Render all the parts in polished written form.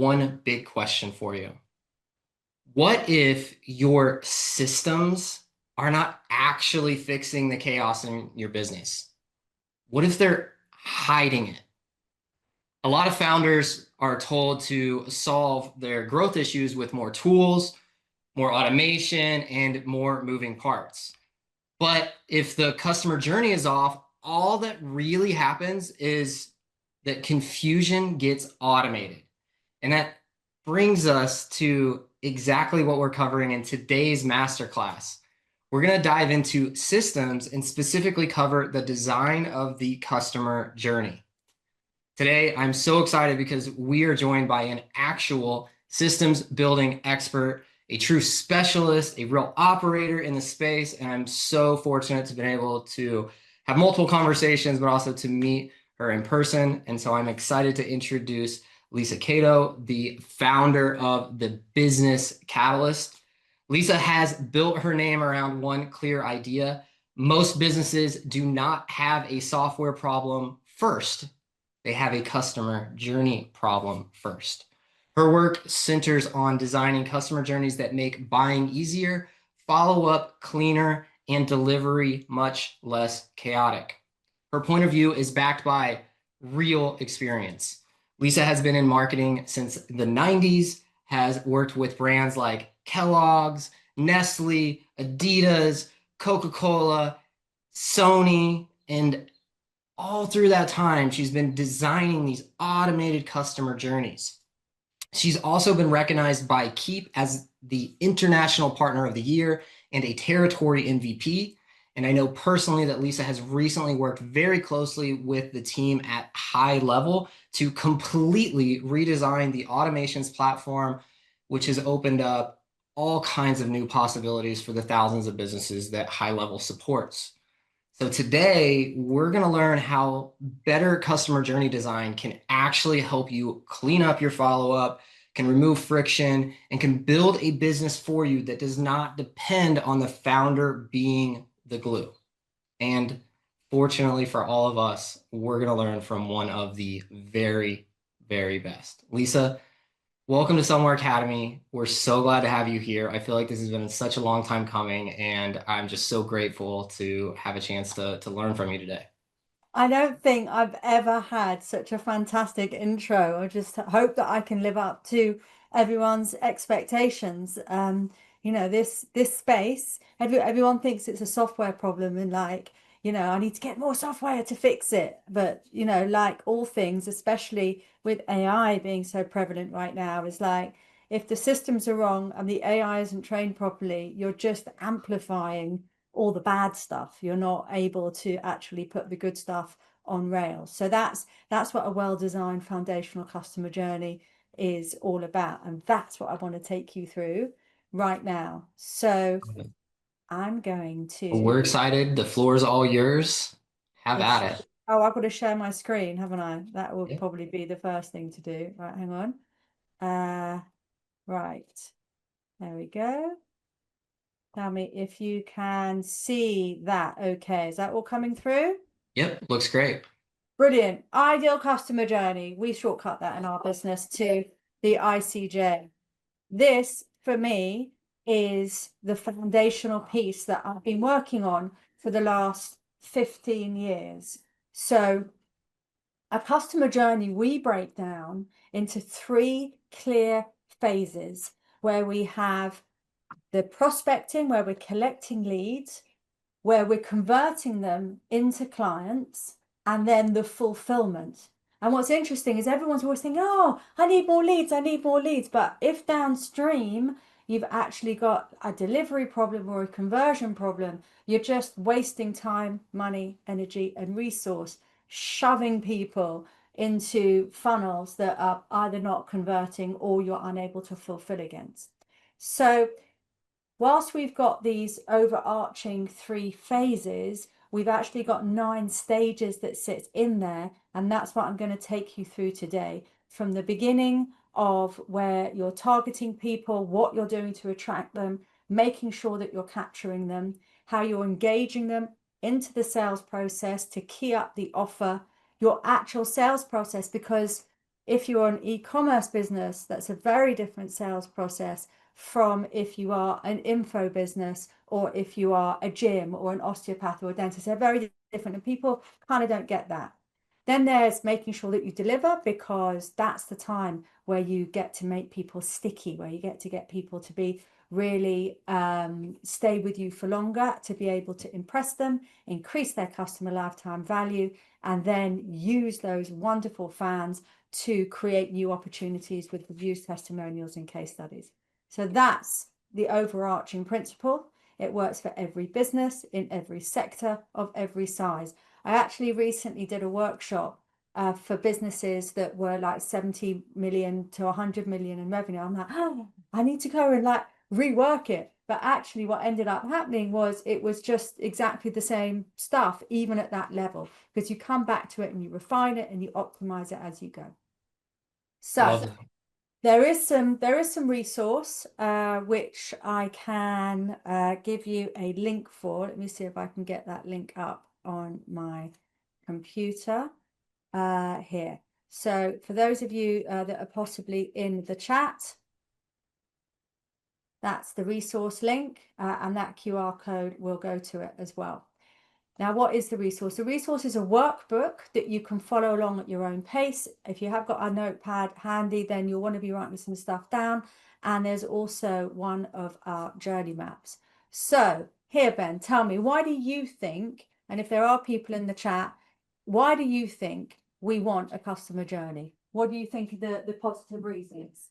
one big question for you. What if your systems are not actually fixing the chaos in your business? What if they're hiding it? A lot of founders are told to solve their growth issues with more tools, more automation, and more moving parts. But if the customer journey is off, all that really happens is that confusion gets automated. And that brings us to exactly what we're covering in today's masterclass. We're going to dive into systems and specifically cover the design of the customer journey. Today, I'm so excited because we are joined by an actual systems building expert, a true specialist, a real operator in the space. And I'm so fortunate to have been able to have multiple conversations, but also to meet her in person. And so I'm excited to introduce Lisa Catto, the founder of the Business Catalyst. Lisa has built her name around one clear idea. Most businesses do not have a software problem first. They have a customer journey problem first. Her work centers on designing customer journeys that make buying easier, follow-up cleaner, and delivery much less chaotic. Her point of view is backed by real experience. Lisa has been in marketing since the 90s, has worked with brands like Kellogg's, Nestle, Adidas, Coca-Cola, Sony, and all through that time, she's been designing these automated customer journeys. She's also been recognized by Keep as the International Partner of the Year and a Territory MVP. And I know personally that Lisa has recently worked very closely with the team at High Level to completely redesign the automations platform, which has opened up all kinds of new possibilities for the thousands of businesses that High Level supports. So today, we're going to learn how better customer journey design can actually help you clean up your follow-up, can remove friction, and can build a business for you that does not depend on the founder being the glue. And fortunately for all of us, we're going to learn from one of the very, very best. Lisa, welcome to Somewhere Academy. We're so glad to have you here. I feel like this has been such a long time coming, and I'm just so grateful to have a chance to learn from you today. I don't think I've ever had such a fantastic intro. I just hope that I can live up to everyone's expectations. This space, everyone thinks it's a software problem and like, I need to get more software to fix it. But, like all things, especially with AI being so prevalent right now, is like if the systems are wrong and the AI isn't trained properly, you're just amplifying all the bad stuff. You're not able to actually put the good stuff on rails. So that's what a well-designed foundational customer journey is all about. And that's what I want to take you through right now. So I'm going We're to excited. The floor is all yours. Have at it. oh, I've got to share my screen, haven't I? That will Yeah. probably be the first thing to do. Right, hang on. Right. There we go. Tell me if you can see that. Okay, is that all coming through? Yep, looks great. Brilliant. Ideal customer journey. We shortcut that in our business to the ICJ. This, for me, is the foundational piece that I've been working on for the last 15 years. So, a customer journey we break down into three clear phases where we have the prospecting, where we're collecting leads, where we're converting them into clients, and then the fulfillment. And what's interesting is everyone's always thinking, oh, I need more leads, I need more leads. But if downstream you've actually got a delivery problem or a conversion problem, you're just wasting time, money, energy, and resource, shoving people into funnels that are either not converting or you're unable to fulfill against. So whilst we've got these overarching three phases, we've actually got 9 stages that sit in there. And that's what I'm going to take you through today, from the beginning of where you're targeting people, what you're doing to attract them, making sure that you're capturing them, how you're engaging them into the sales process to key up the offer, your actual sales process, because If you're an e-commerce business, that's a very different sales process from if you are an info business or if you are a gym or an osteopath or a dentist. They're very different, and people kind of don't get that. Then there's making sure that you deliver, because that's the time where you get to make people sticky, where you get to get people to be really stay with you for longer, to be able to impress them, increase their customer lifetime value, and then use those wonderful fans to create new opportunities with reviews, testimonials, and case studies. So that's the overarching principle. It works for every business in every sector of every size. I actually recently did a workshop for businesses that were like 70 million to 100 million in revenue. I'm like, oh, I need to go and like rework it. But actually what ended up happening was it was just exactly the same stuff, even at that level, because you come back to it and you refine it and you optimize it as you go. So Love that. there is some resource which I can give you a link for. Let me see if I can get that link up on my computer here. So for those of you that are possibly in the chat, that's the resource link, and that QR code will go to it as well. Now, what is the resource? The resource is a workbook that you can follow along at your own pace. If you have got a notepad handy, then you'll want to be writing some stuff down. And there's also one of our journey maps. So here, Ben, tell me, why do you think, and if there are people in the chat, why do you think we want a customer journey? What do you think the positive reasons?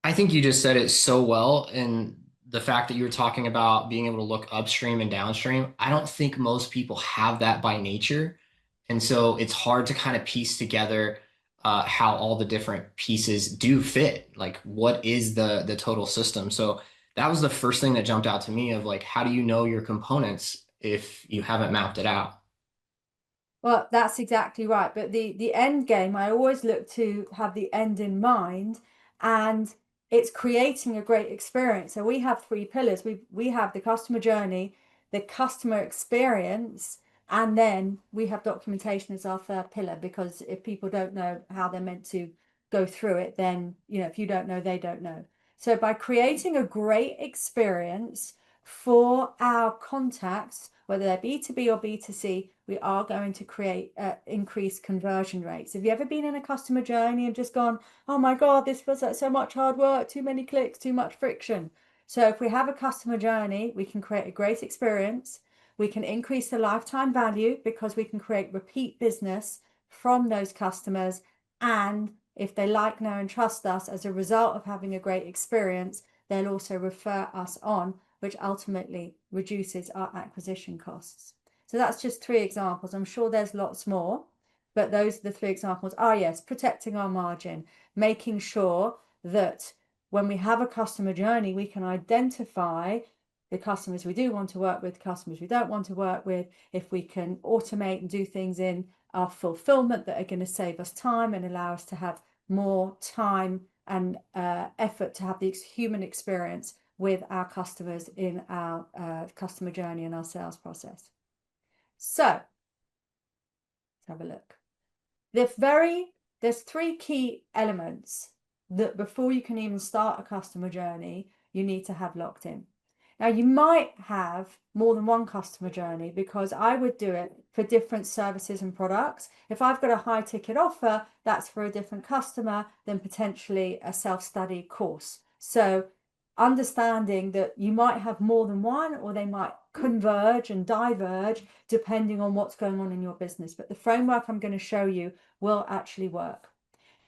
I think you just said it so well. And the fact that you were talking about being able to look upstream and downstream, I don't think most people have that by nature. And so it's hard to kind of piece together how all the different pieces do fit. Like, what is the total system? So that was the first thing that jumped out to me of like, how do you know your components if you haven't mapped it out? Well, that's exactly right. But the end game, I always look to have the end in mind, and it's creating a great experience. So we have three pillars. We have the customer journey, the customer experience, and then we have documentation as our third pillar, because if people don't know how they're meant to go through it, then, you know, if you don't know, they don't know. So by creating a great experience for our contacts, whether they're B2B or B2C, we are going to create increased conversion rates. Have you ever been in a customer journey and just gone, oh my God, this feels like so much hard work, too many clicks, too much friction? So if we have a customer journey, we can create a great experience. We can increase the lifetime value because we can create repeat business from those customers. And if they like, know, and trust us as a result of having a great experience, they'll also refer us on, which ultimately reduces our acquisition costs. So that's just three examples. I'm sure there's lots more, but those are the three examples. Ah, yes, protecting our margin, making sure that when we have a customer journey, we can identify the customers we do want to work with, customers we don't want to work with. If we can automate and do things in our fulfillment that are going to save us time and allow us to have more time and effort to have the human experience with our customers in our customer journey and our sales process. So let's have a look. There's three key elements that before you can even start a customer journey, you need to have locked in. Now, you might have more than one customer journey, because I would do it for different services and products. If I've got a high ticket offer, that's for a different customer than potentially a self-study course. So understanding that you might have more than one, or they might converge and diverge depending on what's going on in your business. But the framework I'm going to show you will actually work.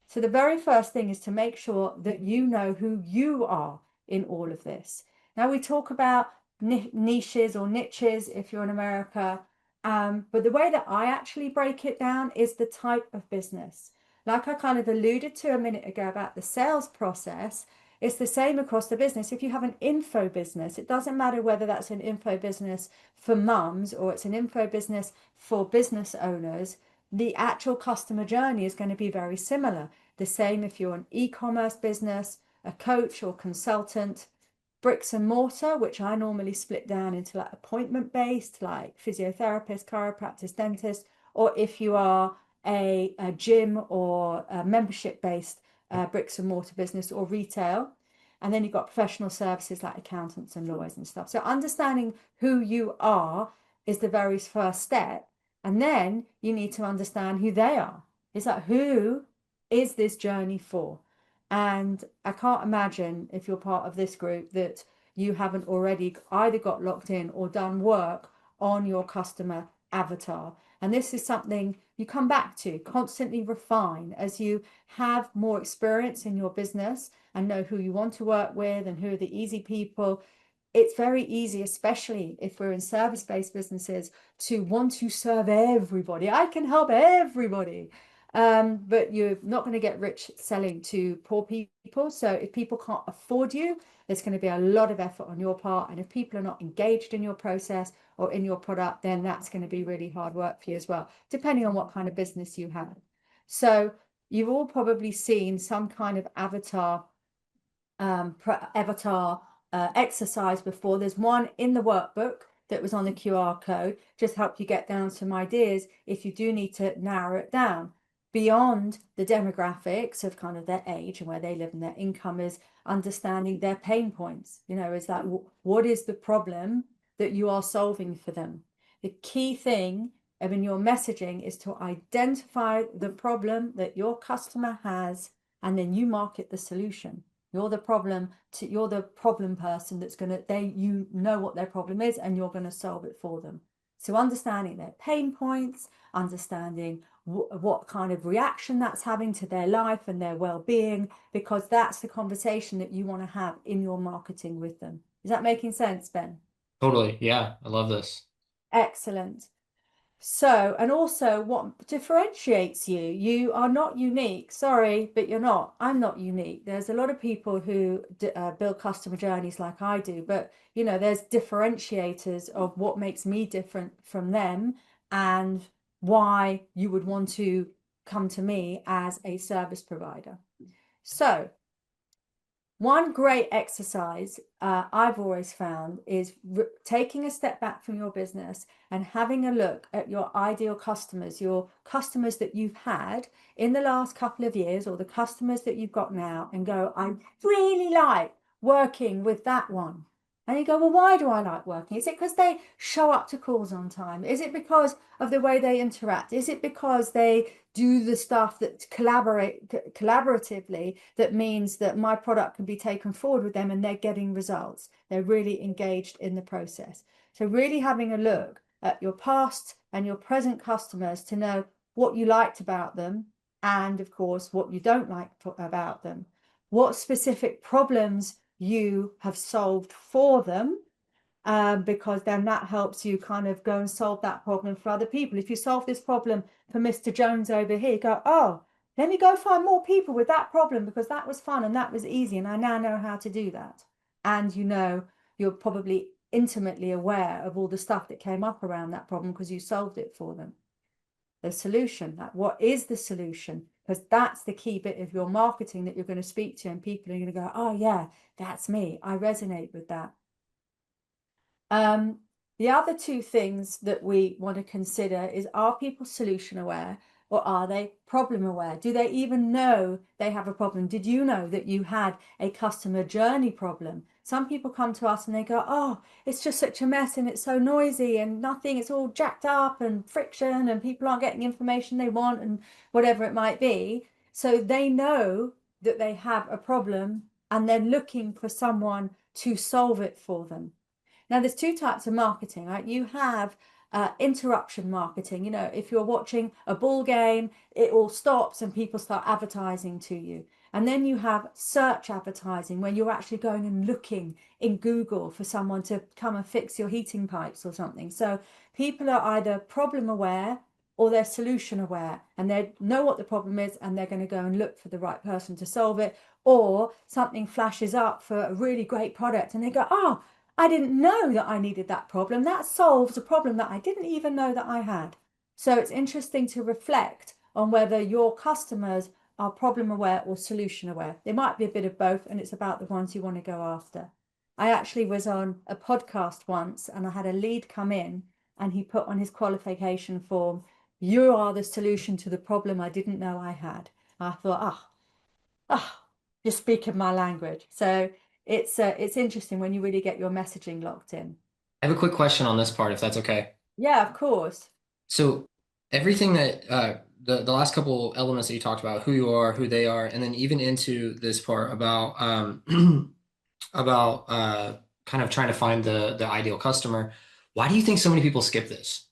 So the very first thing is to make sure that you know who you are in all of this. Now, we talk about niches or niches if you're in America, but the way that I actually break it down is the type of business. Like I kind of alluded to a minute ago about the sales process, it's the same across the business. If you have an info business, it doesn't matter whether that's an info business for mums or it's an info business for business owners, the actual customer journey is going to be very similar. The same if you're an e-commerce business, a coach or consultant, bricks and mortar, which I normally split down into like appointment based, like physiotherapist, chiropractor, dentist, or if you are a gym or a membership-based bricks and mortar business or retail. And then you've got professional services like accountants and lawyers and stuff. So understanding who you are is the very first step. And then you need to understand who they are. It's like, who is this journey for? And I can't imagine, if you're part of this group, that you haven't already either got locked in or done work on your customer avatar. And this is something you come back to, constantly refine as you have more experience in your business and know who you want to work with and who are the easy people. It's very easy, especially if we're in service-based businesses, to want to serve everybody. I can help everybody. But you're not going to get rich selling to poor people. So if people can't afford you, there's going to be a lot of effort on your part. And if people are not engaged in your process or in your product, then that's going to be really hard work for you as well, depending on what kind of business you have. So you've all probably seen some kind of avatar exercise before. There's one in the workbook that was on the QR code, just help you get down some ideas if you do need to narrow it down. Beyond the demographics of kind of their age and where they live and their income, is understanding their pain points. You know, is that what is the problem that you are solving for them? The key thing in your messaging is to identify the problem that your customer has, and then you market the solution. You're the problem person that's going to, you know what their problem is and you're going to solve it for them. So understanding their pain points, understanding what kind of reaction that's having to their life and their well-being, because that's the conversation that you want to have in your marketing with them. Is that making sense, Ben? Totally. Yeah, I love this. Excellent. So, and also what differentiates you, you are not unique. Sorry, but you're not. I'm not unique. There's a lot of people who build customer journeys like I do, but you know, there's differentiators of what makes me different from them and why you would want to come to me as a service provider. So one great exercise I've always found is taking a step back from your business and having a look at your ideal customers, your customers that you've had in the last couple of years or the customers that you've got now, and go, I really like working with that one. And you go, well, why do I like working? Is it because they show up to calls on time? Is it because of the way they interact? Is it because they do the stuff that collaboratively, that means that my product can be taken forward with them and they're getting results? They're really engaged in the process. So really having a look at your past and your present customers to know what you liked about them and, of course, what you don't like about them. What specific problems you have solved for them, because then that helps you kind of go and solve that problem for other people. If you solve this problem for Mr. Jones over here, go, oh, let me go find more people with that problem because that was fun and that was easy and I now know how to do that. And you know, you're probably intimately aware of all the stuff that came up around that problem because you solved it for them. The solution, like what is the solution? Because that's the key bit of your marketing that you're going to speak to, and people are going to go, oh yeah, that's me, I resonate with that. The other two things that we want to consider is, are people solution aware or are they problem aware? Do they even know they have a problem? Did you know that you had a customer journey problem? Some people come to us and they go, oh, it's just such a mess and it's so noisy and nothing, it's all jacked up and friction and people aren't getting the information they want and whatever it might be. So they know that they have a problem and they're looking for someone to solve it for them. Now, there's two types of marketing, right? You have interruption marketing. You know, if you're watching a ball game, it all stops and people start advertising to you. And then you have search advertising, where you're actually going and looking in Google for someone to come and fix your heating pipes or something. So people are either problem aware or they're solution aware, and they know what the problem is and they're going to go and look for the right person to solve it. Or something flashes up for a really great product and they go, oh, I didn't know that I needed that problem. That solves a problem that I didn't even know that I had. So it's interesting to reflect on whether your customers are problem aware or solution aware. They might be a bit of both, and it's about the ones you want to go after. I actually was on a podcast once and I had a lead come in and he put on his qualification form, You are the solution to the problem I didn't know I had. I thought, you're speaking my language. So it's interesting when you really get your messaging locked in. I have a quick question on this part, if that's okay. Yeah, of course. So everything that the last couple elements that you talked about, who you are, who they are, and then even into this part about about kind of trying to find the ideal customer. Why do you think so many people skip this?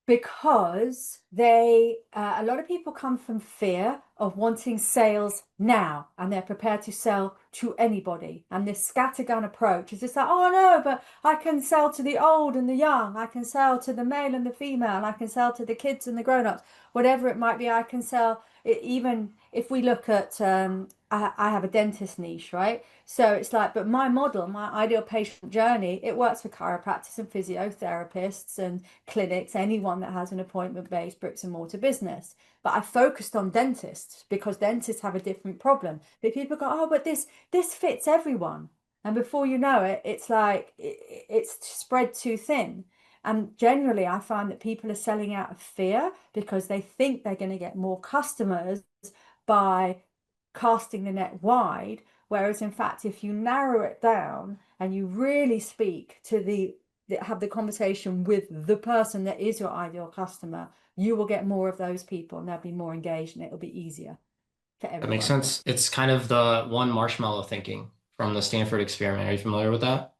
Because a lot of people come from fear of wanting sales now, and they're prepared to sell to anybody. And this scattergun approach is just like, oh no, but I can sell to the old and the young, I can sell to the male and the female, I can sell to the kids and the grown-ups, whatever it might be. I can sell it. Even if we look at I have a dentist niche, right? So it's like, but my model, my ideal patient journey, it works for chiropractors and physiotherapists and clinics, anyone that has an appointment-based bricks and mortar business. But I focused on dentists because dentists have a different problem. But people go, oh, but this fits everyone. And before you know it, it's like it's spread too thin. And generally, I find that people are selling out of fear because they think they're going to get more customers by casting the net wide. Whereas in fact, if you narrow it down and you really speak to have the conversation with the person that is your ideal customer, you will get more of those people and they'll be more engaged and it'll be easier for That makes everyone. sense. It's kind of the one marshmallow thinking from the Stanford experiment. Are you familiar with that?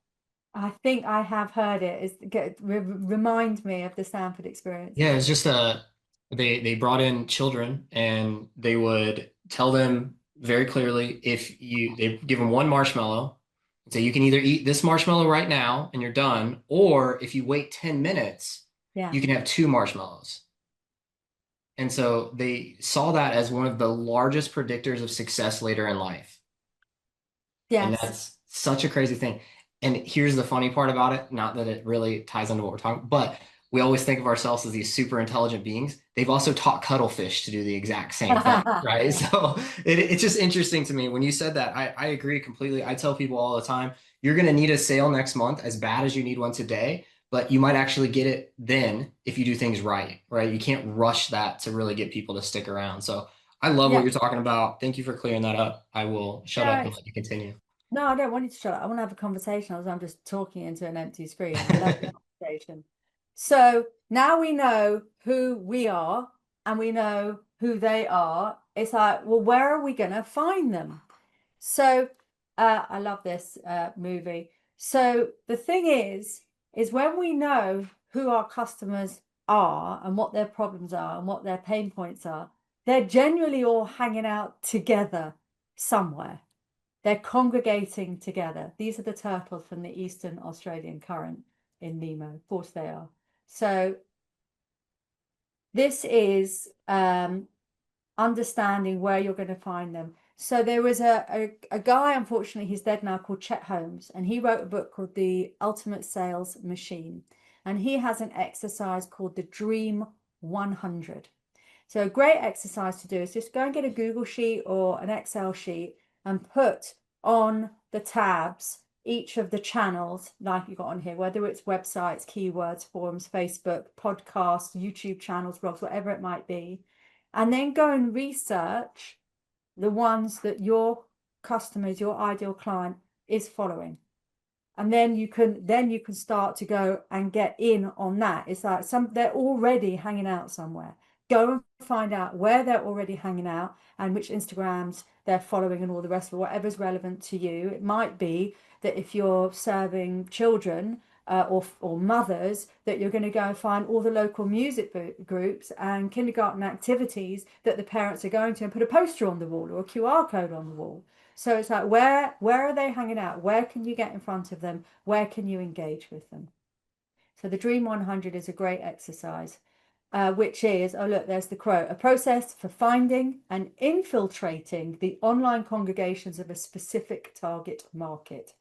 I think I have heard it. Remind me of the Stanford experience Yeah, it's again. just they brought in children and they would tell them very clearly if you they give them one marshmallow and say you can either eat this marshmallow right now and you're done, or if you wait 10 minutes, Yeah. you can have two marshmallows. And so they saw that as one of the largest predictors of success later in life. And Yes. that's such a crazy thing. And here's the funny part about it, not that it really ties into what we're talking, but we always think of ourselves as these super intelligent beings. They've also taught cuttlefish to do the exact same thing, right? So it's just interesting to me. When you said that, I agree completely. I tell people all the time, you're going to need a sale next month as bad as you need one today, but you might actually get it then if you do things right, right? You can't rush that to really get people to stick around. So I love what Yeah. you're talking about. Thank you for clearing that up. I will shut up Yeah. and let you continue. No, I don't want you to shut up. I want to have a conversation. I'm just talking into an empty screen. I love the conversation. So now we know who we are and we know who they are. It's like, well, where are we going to find them? So I love this movie. So the thing is when we know who our customers are and what their problems are and what their pain points are, they're generally all hanging out together somewhere. They're congregating together. These are the turtles from the Eastern Australian current in Nemo. Of course they are. So this is understanding where you're going to find them. So there was a guy, unfortunately, he's dead now, called Chet Holmes, and he wrote a book called The Ultimate Sales Machine. And he has an exercise called the Dream 100. So a great exercise to do is just go and get a Google sheet or an Excel sheet and put on the tabs each of the channels like you got on here, whether it's websites, keywords, forums, Facebook, podcasts, YouTube channels, blogs, whatever it might be. And then go and research the ones that your customers, your ideal client is following. And then you can start to go and get in on that. It's like they're already hanging out somewhere. Go and find out where they're already hanging out and which Instagrams they're following and all the rest of it, whatever's relevant to you. It might be that if you're serving children or mothers, that you're going to go and find all the local music groups and kindergarten activities that the parents are going to and put a poster on the wall or a QR code on the wall. So it's like, where are they hanging out? Where can you get in front of them? Where can you engage with them? So the Dream 100 is a great exercise, which is, oh, look, there's the quote, a process for finding and infiltrating the online congregations of a specific target market.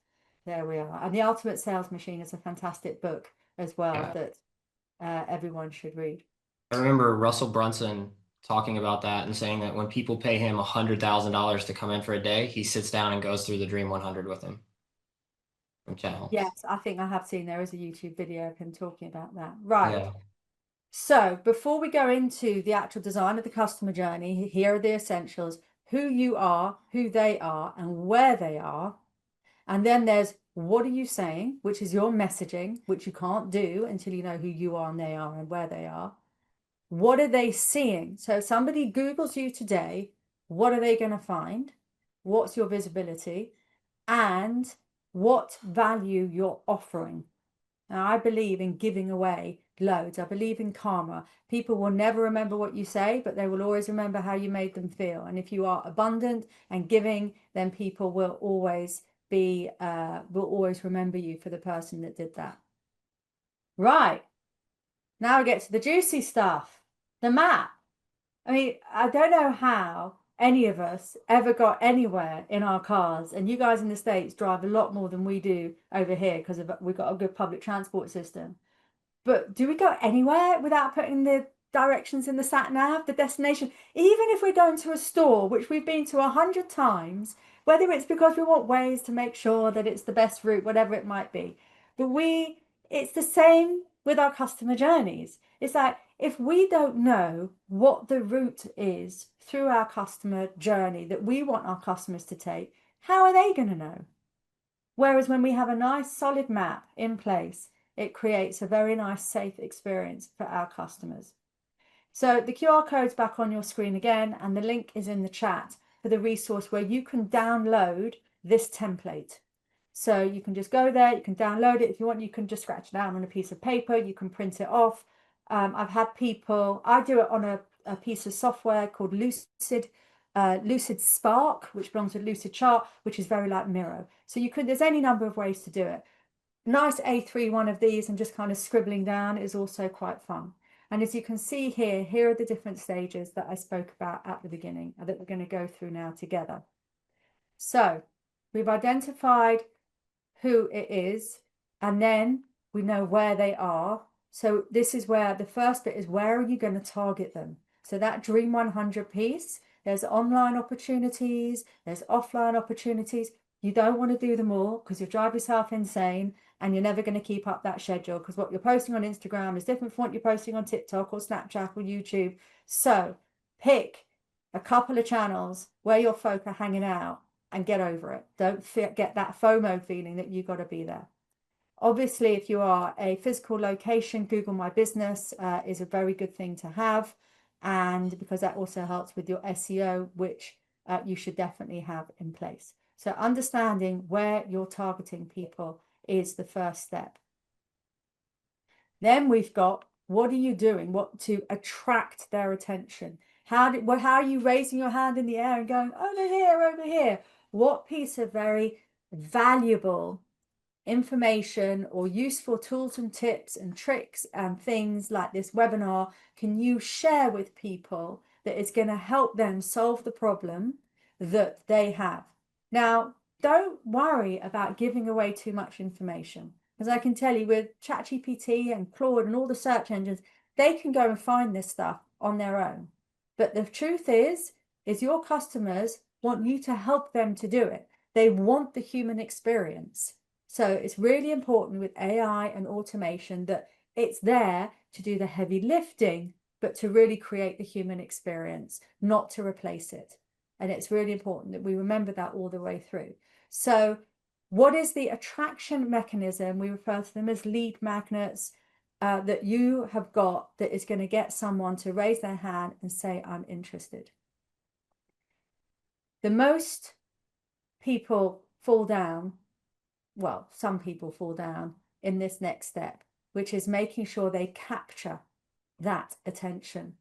There we are. And The Ultimate Sales Machine is a fantastic book as well Yeah. that everyone should read. I remember Russell Brunson talking about that and saying that when people pay him $100,000 to come in for a day, he sits down and goes through the Dream 100 with them from Chet Holmes. Yes, I think I have seen there is a YouTube video of him talking about that. Right. Yeah. So before we go into the actual design of the customer journey, here are the essentials: who you are, who they are, and where they are. And then there's what are you saying, which is your messaging, which you can't do until you know who you are and they are and where they are. What are they seeing? So if somebody Googles you today, what are they going to find? What's your visibility? And what value you're offering. Now, I believe in giving away loads. I believe in karma. People will never remember what you say, but they will always remember how you made them feel. And if you are abundant and giving, then people will always remember you for the person that did that. Right. Now we get to the juicy stuff, the map. I mean, I don't know how any of us ever got anywhere in our cars, and you guys in the States drive a lot more than we do over here because we've got a good public transport system. But do we go anywhere without putting the directions in the sat nav, the destination? Even if we're going to a store, which we've been to 100 times, whether it's because we want ways to make sure that it's the best route, whatever it might be. But it's the same with our customer journeys. It's like, if we don't know what the route is through our customer journey that we want our customers to take, how are they going to know? Whereas when we have a nice solid map in place, it creates a very nice, safe experience for our customers. So the QR code's back on your screen again, and the link is in the chat for the resource where you can download this template. So you can just go there, you can download it. If you want, you can just scratch it down on a piece of paper, you can print it off. I've had people, I do it on a piece of software called Lucid Spark, which belongs with Lucid Chart, which is very like Miro. So there's any number of ways to do it. Nice A3 one of these and just kind of scribbling down is also quite fun. And as you can see here are the different stages that I spoke about at the beginning that we're going to go through now together. So we've identified who it is, and then we know where they are. So this is where the first bit is, where are you going to target them? So that Dream 100 piece, there's online opportunities, there's offline opportunities. You don't want to do them all because you'll drive yourself insane and you're never going to keep up that schedule, because what you're posting on Instagram is different from what you're posting on TikTok or Snapchat or YouTube. So pick a couple of channels where your folk are hanging out and get over it. Don't get that FOMO feeling that you've got to be there. Obviously, if you are a physical location, Google My Business is a very good thing to have. And because that also helps with your SEO, which you should definitely have in place. So understanding where you're targeting people is the first step. Then we've got, what are you doing? What to attract their attention? How are you raising your hand in the air and going, over here, over here? What piece of very valuable information or useful tools and tips and tricks and things like this webinar can you share with people that is going to help them solve the problem that they have? Now, don't worry about giving away too much information, because I can tell you with ChatGPT and Claude and all the search engines, they can go and find this stuff on their own. But the truth is your customers want you to help them to do it. They want the human experience. So it's really important with AI and automation that it's there to do the heavy lifting, but to really create the human experience, not to replace it. And it's really important that we remember that all the way through. So what is the attraction mechanism? We refer to them as lead magnets that you have got that is going to get someone to raise their hand and say, I'm interested. The most people fall down, well, some people fall down in this next step, which is making sure they capture that attention.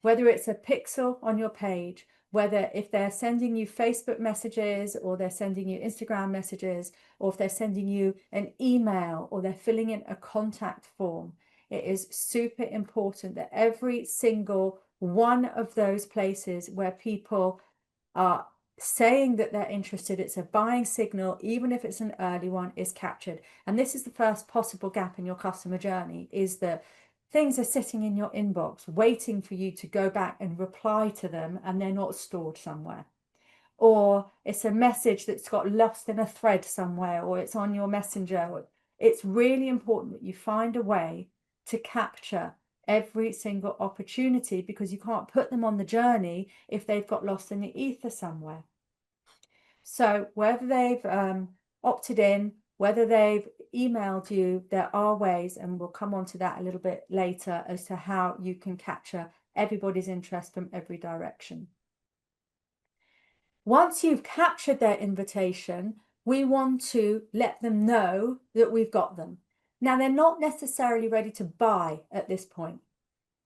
Whether it's a pixel on your page, whether if they're sending you Facebook messages or they're sending you Instagram messages, or if they're sending you an email or they're filling in a contact form, it is super important that every single one of those places where people are saying that they're interested, it's a buying signal, even if it's an early one, is captured. And this is the first possible gap in your customer journey, is that things are sitting in your inbox waiting for you to go back and reply to them, and they're not stored somewhere. Or it's a message that's got lost in a thread somewhere, or it's on your messenger. It's really important that you find a way to capture every single opportunity, because you can't put them on the journey if they've got lost in the ether somewhere. So whether they've opted in, whether they've emailed you, there are ways, and we'll come on to that a little bit later, as to how you can capture everybody's interest from every direction. Once you've captured their invitation, we want to let them know that we've got them. Now, they're not necessarily ready to buy at this point.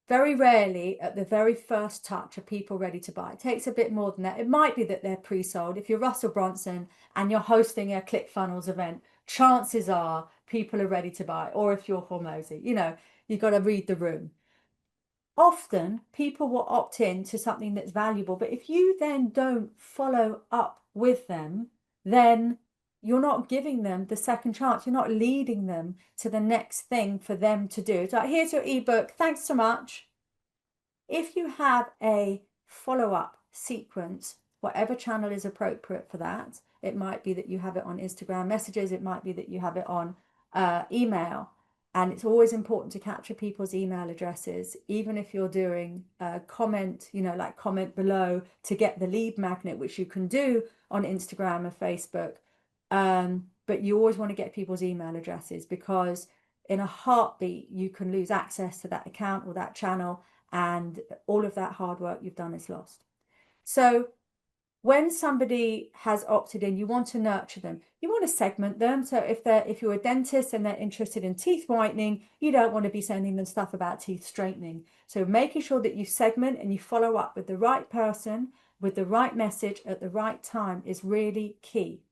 Very rarely at the very first touch are people ready to buy. It takes a bit more than that. It might be that they're pre-sold. If you're Russell Brunson and you're hosting a ClickFunnels event, chances are people are ready to buy. Or if you're Hormozy, you know, you've got to read the room. Often people will opt in to something that's valuable, but if you then don't follow up with them, then you're not giving them the second chance. You're not leading them to the next thing for them to do. It's like, here's your ebook, thanks so much. If you have a follow-up sequence, whatever channel is appropriate for that, it might be that you have it on Instagram messages, it might be that you have it on email. And it's always important to capture people's email addresses, even if you're doing a comment, you know, like comment below to get the lead magnet, which you can do on Instagram and Facebook. But you always want to get people's email addresses, because in a heartbeat, you can lose access to that account or that channel, and all of that hard work you've done is lost. So when somebody has opted in, you want to nurture them. You want to segment them. So if you're a dentist and they're interested in teeth whitening, you don't want to be sending them stuff about teeth straightening. So making sure that you segment and you follow up with the right person, with the right message at the right time is really key.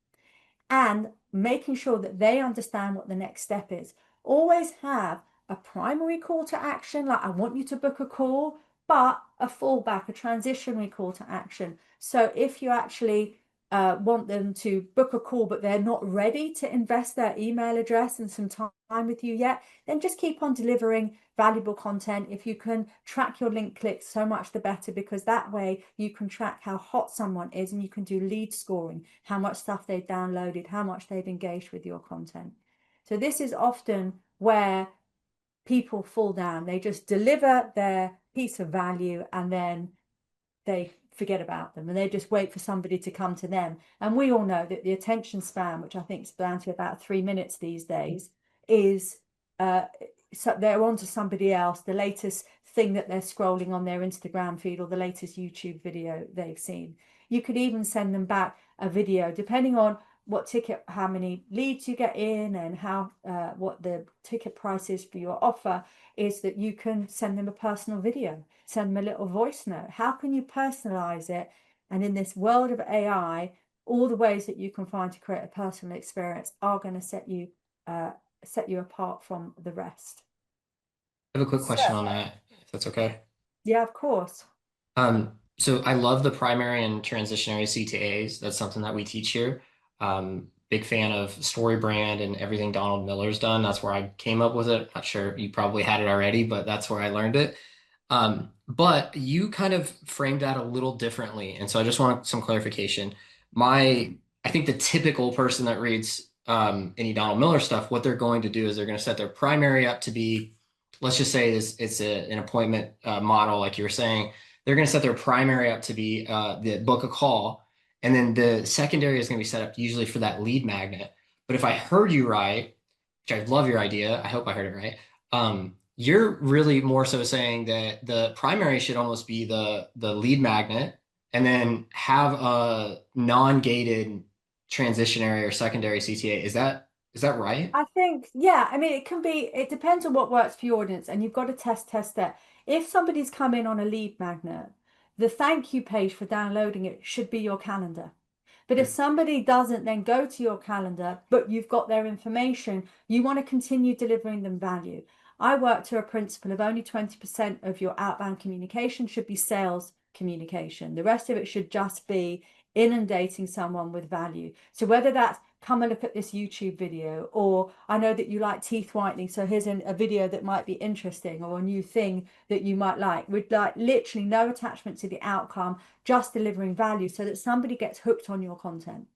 And making sure that they understand what the next step is. Always have a primary call to action, like I want you to book a call, but a fallback, a transitionary call to action. So if you actually want them to book a call, but they're not ready to invest their email address and some time with you yet, then just keep on delivering valuable content. If you can track your link clicks, so much the better, because that way you can track how hot someone is, and you can do lead scoring, how much stuff they've downloaded, how much they've engaged with your content. So this is often where people fall down. They just deliver their piece of value and then they forget about them, and they just wait for somebody to come to them. And we all know that the attention span, which I think is down to about 3 minutes these days, is so they're on to somebody else, the latest thing that they're scrolling on their Instagram feed, or the latest YouTube video they've seen. You could even send them back a video, depending on what ticket, how many leads you get in, and how what the ticket price is for your offer, is that you can send them a personal video, send them a little voice note. How can you personalize it? And in this world of AI, all the ways that you can find to create a personal experience are going to set you apart from the rest. I have a quick question on So, that, if that's okay. yeah, of course. So I love the primary and transitionary CTAs. That's something that we teach here. Big fan of Story Brand and everything Donald Miller's done. That's where I came up with it. Not sure you probably had it already, but that's where I learned it. But you kind of framed that a little differently. And so I just want some clarification. I think the typical person that reads any Donald Miller stuff, what they're going to do is they're going to set their primary up to be, let's just say it's an appointment model, like you were saying. They're going to set their primary up to be the book a call. And then the secondary is going to be set up usually for that lead magnet. But if I heard you right, which I love your idea, I hope I heard it right. You're really more so saying that the primary should almost be the lead magnet, and then have a non-gated transitionary or secondary CTA. Is that right? I think, yeah, I mean, it depends on what works for your audience, and you've got to test that. If somebody's come in on a lead magnet, the thank you page for downloading it should be your calendar. But if somebody doesn't then go to your calendar, but you've got their information, you want to continue delivering them value. I work to a principle of only 20% of your outbound communication should be sales communication. The rest of it should just be inundating someone with value. So whether that's come and look at this YouTube video, or I know that you like teeth whitening, so here's a video that might be interesting, or a new thing that you might like, with like literally no attachment to the outcome, just delivering value so that somebody gets hooked on your content.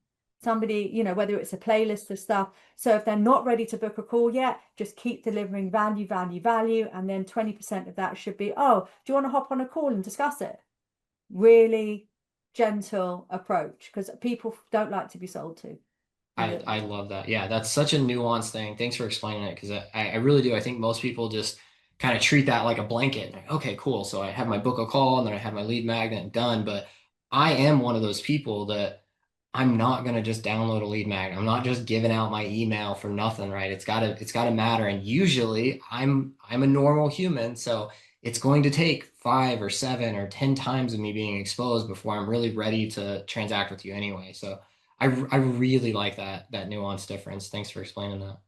somebody, you know, whether it's a playlist of stuff. So if they're not ready to book a call yet, just keep delivering value, value, value. And then 20% of that should be, oh, do you want to hop on a call and discuss it? Really gentle approach, because people don't like to be sold to. I love that. Yeah, that's such a nuanced thing. Thanks for explaining it because I really do. I think most people just kind of treat that like a blanket. Like, okay, cool. So I have my book a call and then I have my lead magnet done. But I am one of those people that I'm not gonna just download a lead magnet. I'm not just giving out my email for nothing, right? It's gotta matter. And usually I'm a normal human, so it's going to take 5 or 7 or 10 times of me being exposed before I'm really ready to transact with you anyway. So I really like that nuance difference. Thanks for explaining that.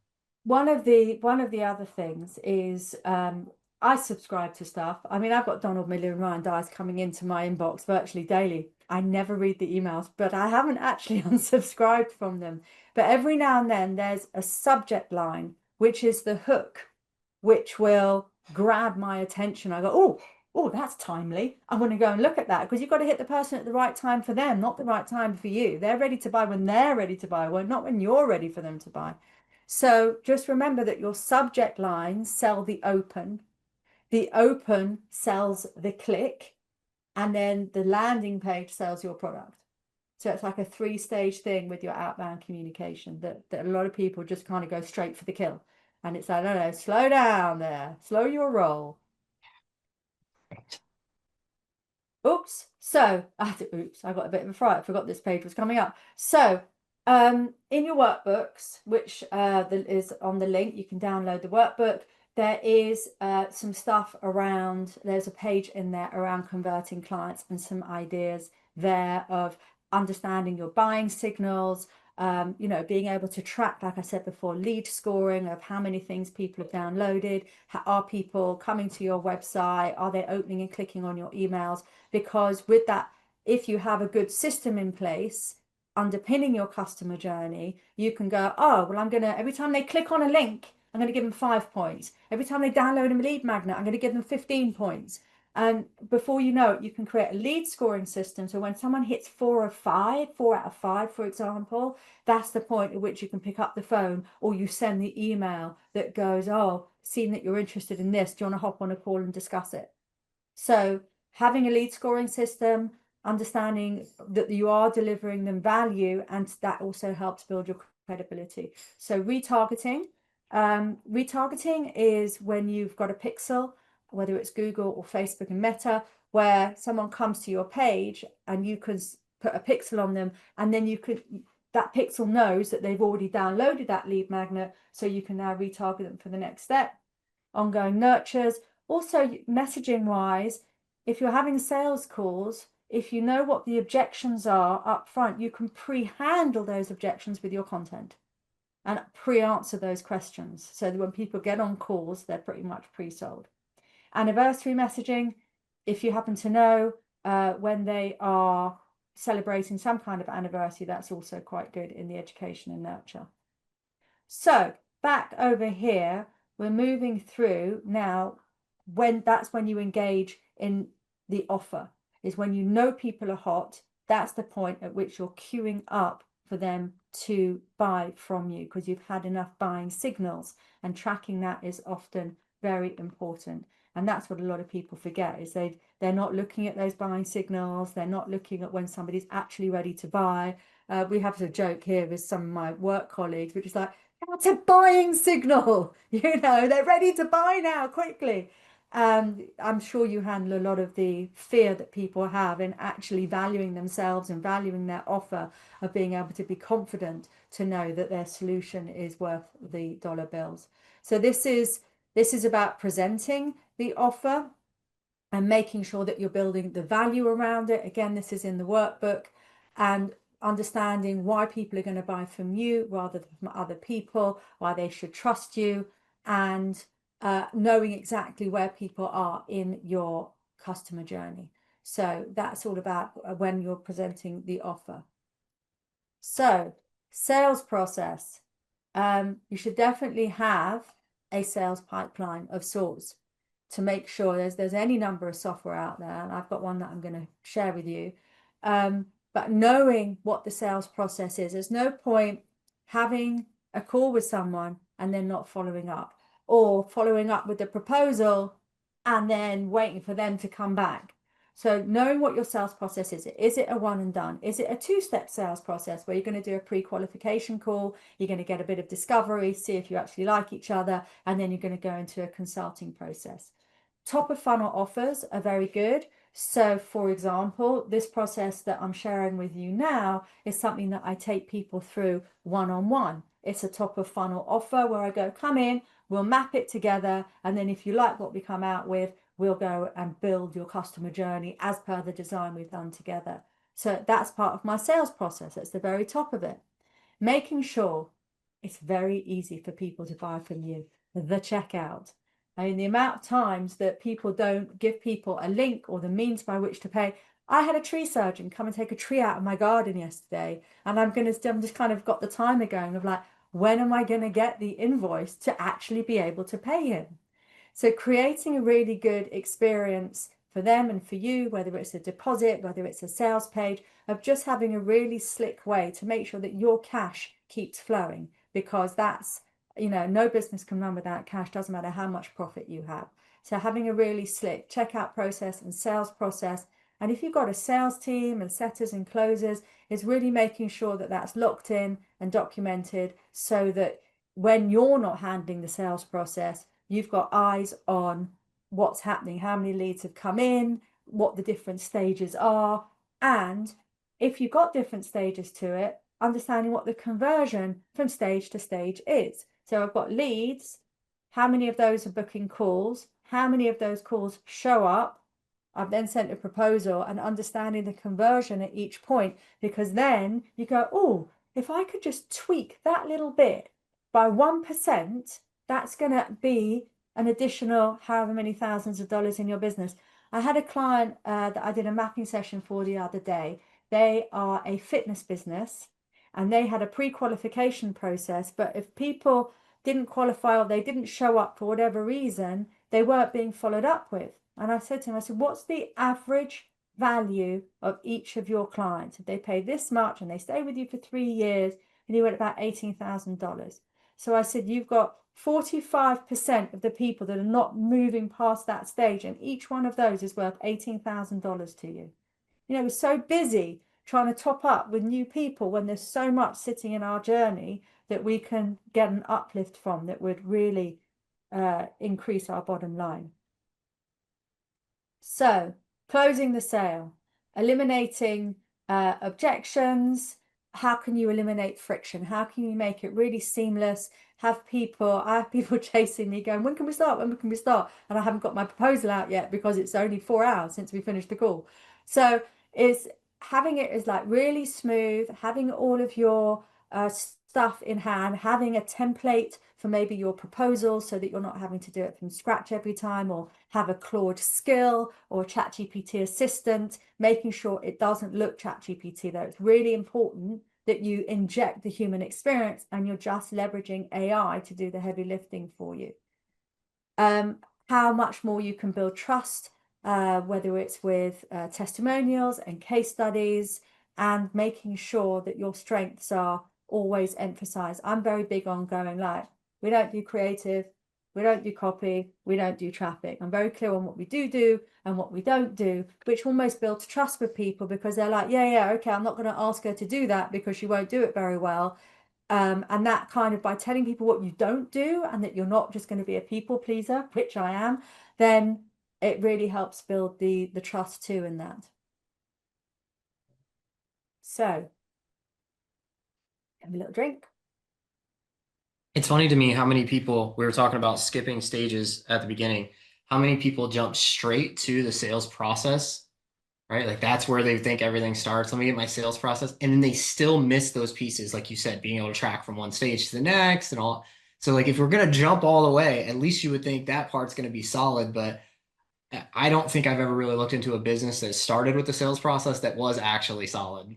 One of the other things is I subscribe to stuff. I mean, I've got Donald Miller and Ryan Dyes coming into my inbox virtually daily. I never read the emails, but I haven't actually unsubscribed from them. But every now and then there's a subject line, which is the hook, which will grab my attention. I go, oh, that's timely. I want to go and look at that, because you've got to hit the person at the right time for them, not the right time for you. They're ready to buy when they're ready to buy, well, not when you're ready for them to buy. So just remember that your subject lines sell the open sells the click, and then the landing page sells your product. So it's like a 3-stage thing with your outbound communication that a lot of people just kind of go straight for the kill. And it's like, no, slow down there, slow your roll. Oops. So, oops, I got a bit of a fright. I forgot this page was coming up. So, in your workbooks, which is on the link, you can download the workbook. There is some stuff around, there's a page in there around converting clients and some ideas there of understanding your buying signals, you know, being able to track, like I said before, lead scoring of how many things people have downloaded. Are people coming to your website? Are they opening and clicking on your emails? Because with that, if you have a good system in place underpinning your customer journey, you can go, oh, well, I'm going to, every time they click on a link, I'm going to give them 5 points. Every time they download a lead magnet, I'm going to give them 15 points. And before you know it, you can create a lead scoring system. So when someone hits 4 or 5, 4 out of 5, for example, that's the point at which you can pick up the phone, or you send the email that goes, oh, seeing that you're interested in this, do you want to hop on a call and discuss it? So having a lead scoring system, understanding that you are delivering them value, and that also helps build your credibility. So retargeting. Retargeting is when you've got a pixel, whether it's Google or Facebook and Meta, where someone comes to your page and you can put a pixel on them, and then that pixel knows that they've already downloaded that lead magnet, so you can now retarget them for the next step. Ongoing nurtures. Also, messaging wise, if you're having sales calls, if you know what the objections are up front, you can pre-handle those objections with your content and pre-answer those questions, so that when people get on calls, they're pretty much pre-sold. Anniversary messaging, if you happen to know when they are celebrating some kind of anniversary, that's also quite good in the education and nurture. So back over here, we're moving through now. That's when you engage in the offer, is when you know people are hot. That's the point at which you're queuing up for them to buy from you, because you've had enough buying signals, and tracking that is often very important. And that's what a lot of people forget, is they're not looking at those buying signals. They're not looking at when somebody's actually ready to buy. We have a joke here with some of my work colleagues, which is like, that's a buying signal. You know, they're ready to buy now, quickly. I'm sure you handle a lot of the fear that people have in actually valuing themselves and valuing their offer, of being able to be confident to know that their solution is worth the dollar bills. So this is about presenting the offer and making sure that you're building the value around it. Again, this is in the workbook. And understanding why people are going to buy from you rather than from other people, why they should trust you, and knowing exactly where people are in your customer journey. So that's all about when you're presenting the offer. So sales process. You should definitely have a sales pipeline of sorts to make sure there's any number of software out there. And I've got one that I'm going to share with you. But but knowing what the sales process is. There's no point having a call with someone and then not following up, or following up with the proposal and then waiting for them to come back. So knowing what your sales process is it a one and done? Is it a two-step sales process where you're going to do a pre-qualification call, you're going to get a bit of discovery, see if you actually like each other, and then you're going to go into a consulting process? Top of funnel offers are very good. So for example, this process that I'm sharing with you now is something that I take people through one-on-one. It's a top of funnel offer where I go, come in, we'll map it together, and then if you like what we come out with, we'll go and build your customer journey as per the design we've done together. So that's part of my sales process. That's the very top of it. Making sure it's very easy for people to buy from you. The checkout. I mean, the amount of times that people don't give people a link or the means by which to pay. I had a tree surgeon come and take a tree out of my garden yesterday, and I'm just kind of got the timer going of like, when am I going to get the invoice to actually be able to pay him? So creating a really good experience for them and for you, whether it's a deposit, whether it's a sales page, of just having a really slick way to make sure that your cash keeps flowing, because that's, no business can run without cash, doesn't matter how much profit you have. So having a really slick checkout process and sales process, and if you've got a sales team and setters and closers, is really making sure that that's locked in and documented, so that when you're not handling the sales process, you've got eyes on what's happening, how many leads have come in, what the different stages are, and if you've got different stages to it, understanding what the conversion from stage to stage is. So I've got leads, how many of those are booking calls, how many of those calls show up. I've then sent a proposal, and understanding the conversion at each point, because then you go, oh, if I could just tweak that little bit by 1%, that's going to be an additional however many thousands of dollars in your business. I had a client that I did a mapping session for the other day. They are a fitness business, and they had a pre-qualification process, but if people didn't qualify or they didn't show up for whatever reason, they weren't being followed up with. And I said to him, I said, what's the average value of each of your clients? If they pay this much and they stay with you for 3 years, and he went about $18,000. So I said, you've got 45% of the people that are not moving past that stage, and each one of those is worth $18,000 to you. We're so busy trying to top up with new people when there's so much sitting in our journey that we can get an uplift from, that would really increase our bottom line. So closing the sale, eliminating objections. How can you eliminate friction? How can you make it really seamless? I have people chasing me going, when can we start? When can we start? And I haven't got my proposal out yet because it's only 4 hours since we finished the call. So it's having it as like really smooth, having all of your stuff in hand, having a template for maybe your proposal so that you're not having to do it from scratch every time, or have a Claude skill or a ChatGPT assistant, making sure it doesn't look ChatGPT though. It's really important that you inject the human experience and you're just leveraging AI to do the heavy lifting for you. How much more you can build trust, whether it's with testimonials and case studies, and making sure that your strengths are always emphasized. I'm very big on going like, we don't do creative, we don't do copy, we don't do traffic. I'm very clear on what we do and what we don't do, which almost builds trust with people, because they're like, yeah, okay, I'm not going to ask her to do that because she won't do it very well. And that kind of, by telling people what you don't do and that you're not just going to be a people pleaser, which I am, then it really helps build the trust too in that. So have a little drink. It's funny to me how many people, we were talking about skipping stages at the beginning, how many people jump straight to the sales process, right? Like that's where they think everything starts. Let me get my sales process. And then they still miss those pieces, like you said, being able to track from one stage to the next and all. So like if we're going to jump all the way, at least you would think that part's going to be solid. But I don't think I've ever really looked into a business that started with the sales process that was actually solid.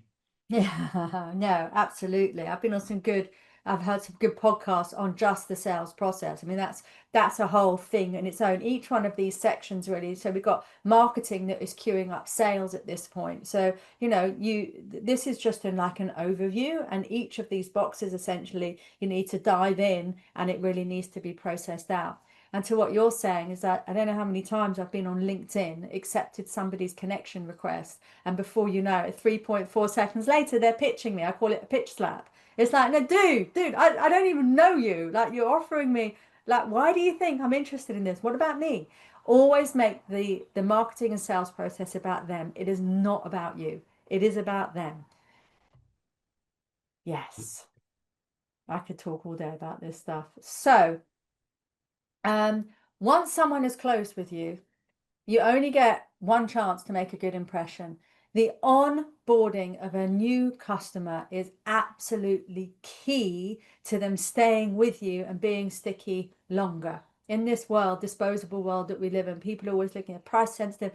Yeah, no, absolutely. I've been on some good I've heard some good podcasts on just the sales process. I mean, that's a whole thing in its own. Each one of these sections really. So we've got marketing that is queuing up sales at this point. So, you know, this is just in like an overview, and each of these boxes essentially you need to dive in, and it really needs to be processed out. And to what you're saying is that I don't know how many times I've been on LinkedIn, accepted somebody's connection request, and before you know it, 3.4 seconds later, they're pitching me. I call it a pitch slap. It's like, no, dude, I don't even know you. Like, you're offering me, like, why do you think I'm interested in this? What about me? Always make the marketing and sales process about them. It is not about you. It is about them. Yes, I could talk all day about this stuff. So, um, once someone is closed with you, you only get one chance to make a good impression. The onboarding of a new customer is absolutely key to them staying with you and being sticky longer. In this world, disposable world that we live in, people are always looking at price sensitive,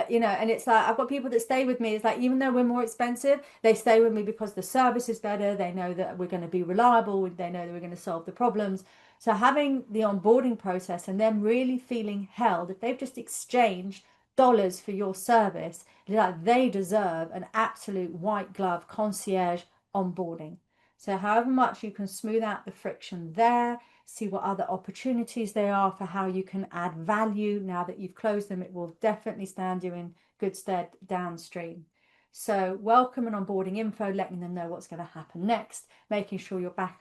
you know, and it's like I've got people that stay with me. It's like, even though we're more expensive, they stay with me because the service is better. They know that we're going to be reliable. They know that we're going to solve the problems. So having the onboarding process and them really feeling held, if they've just exchanged dollars for your service, like they deserve an absolute white glove concierge onboarding. So however much you can smooth out the friction there, see what other opportunities there are for how you can add value now that you've closed them, it will definitely stand you in good stead downstream. So welcome and onboarding info, letting them know what's going to happen next, making sure your back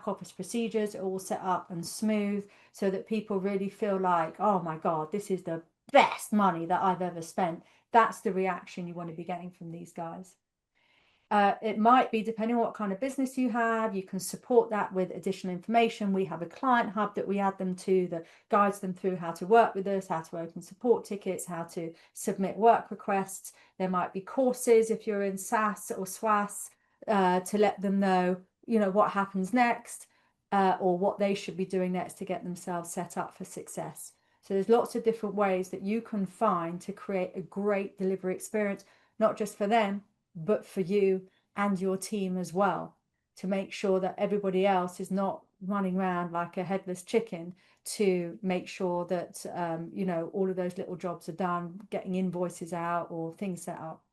office procedures are all set up and smooth so that people really feel like, oh my God, this is the best money that I've ever spent. That's the reaction you want to be getting from these guys. It might be, depending on what kind of business you have, you can support that with additional information. We have a client hub that we add them to that guides them through how to work with us, how to open support tickets, how to submit work requests. There might be courses if you're in SaaS or SWAS to let them know, you know, what happens next or what they should be doing next to get themselves set up for success. So there's lots of different ways that you can find to create a great delivery experience, not just for them, but for you and your team as well, to make sure that everybody else is not running around like a headless chicken to make sure that you know, all of those little jobs are done, getting invoices out or things set up.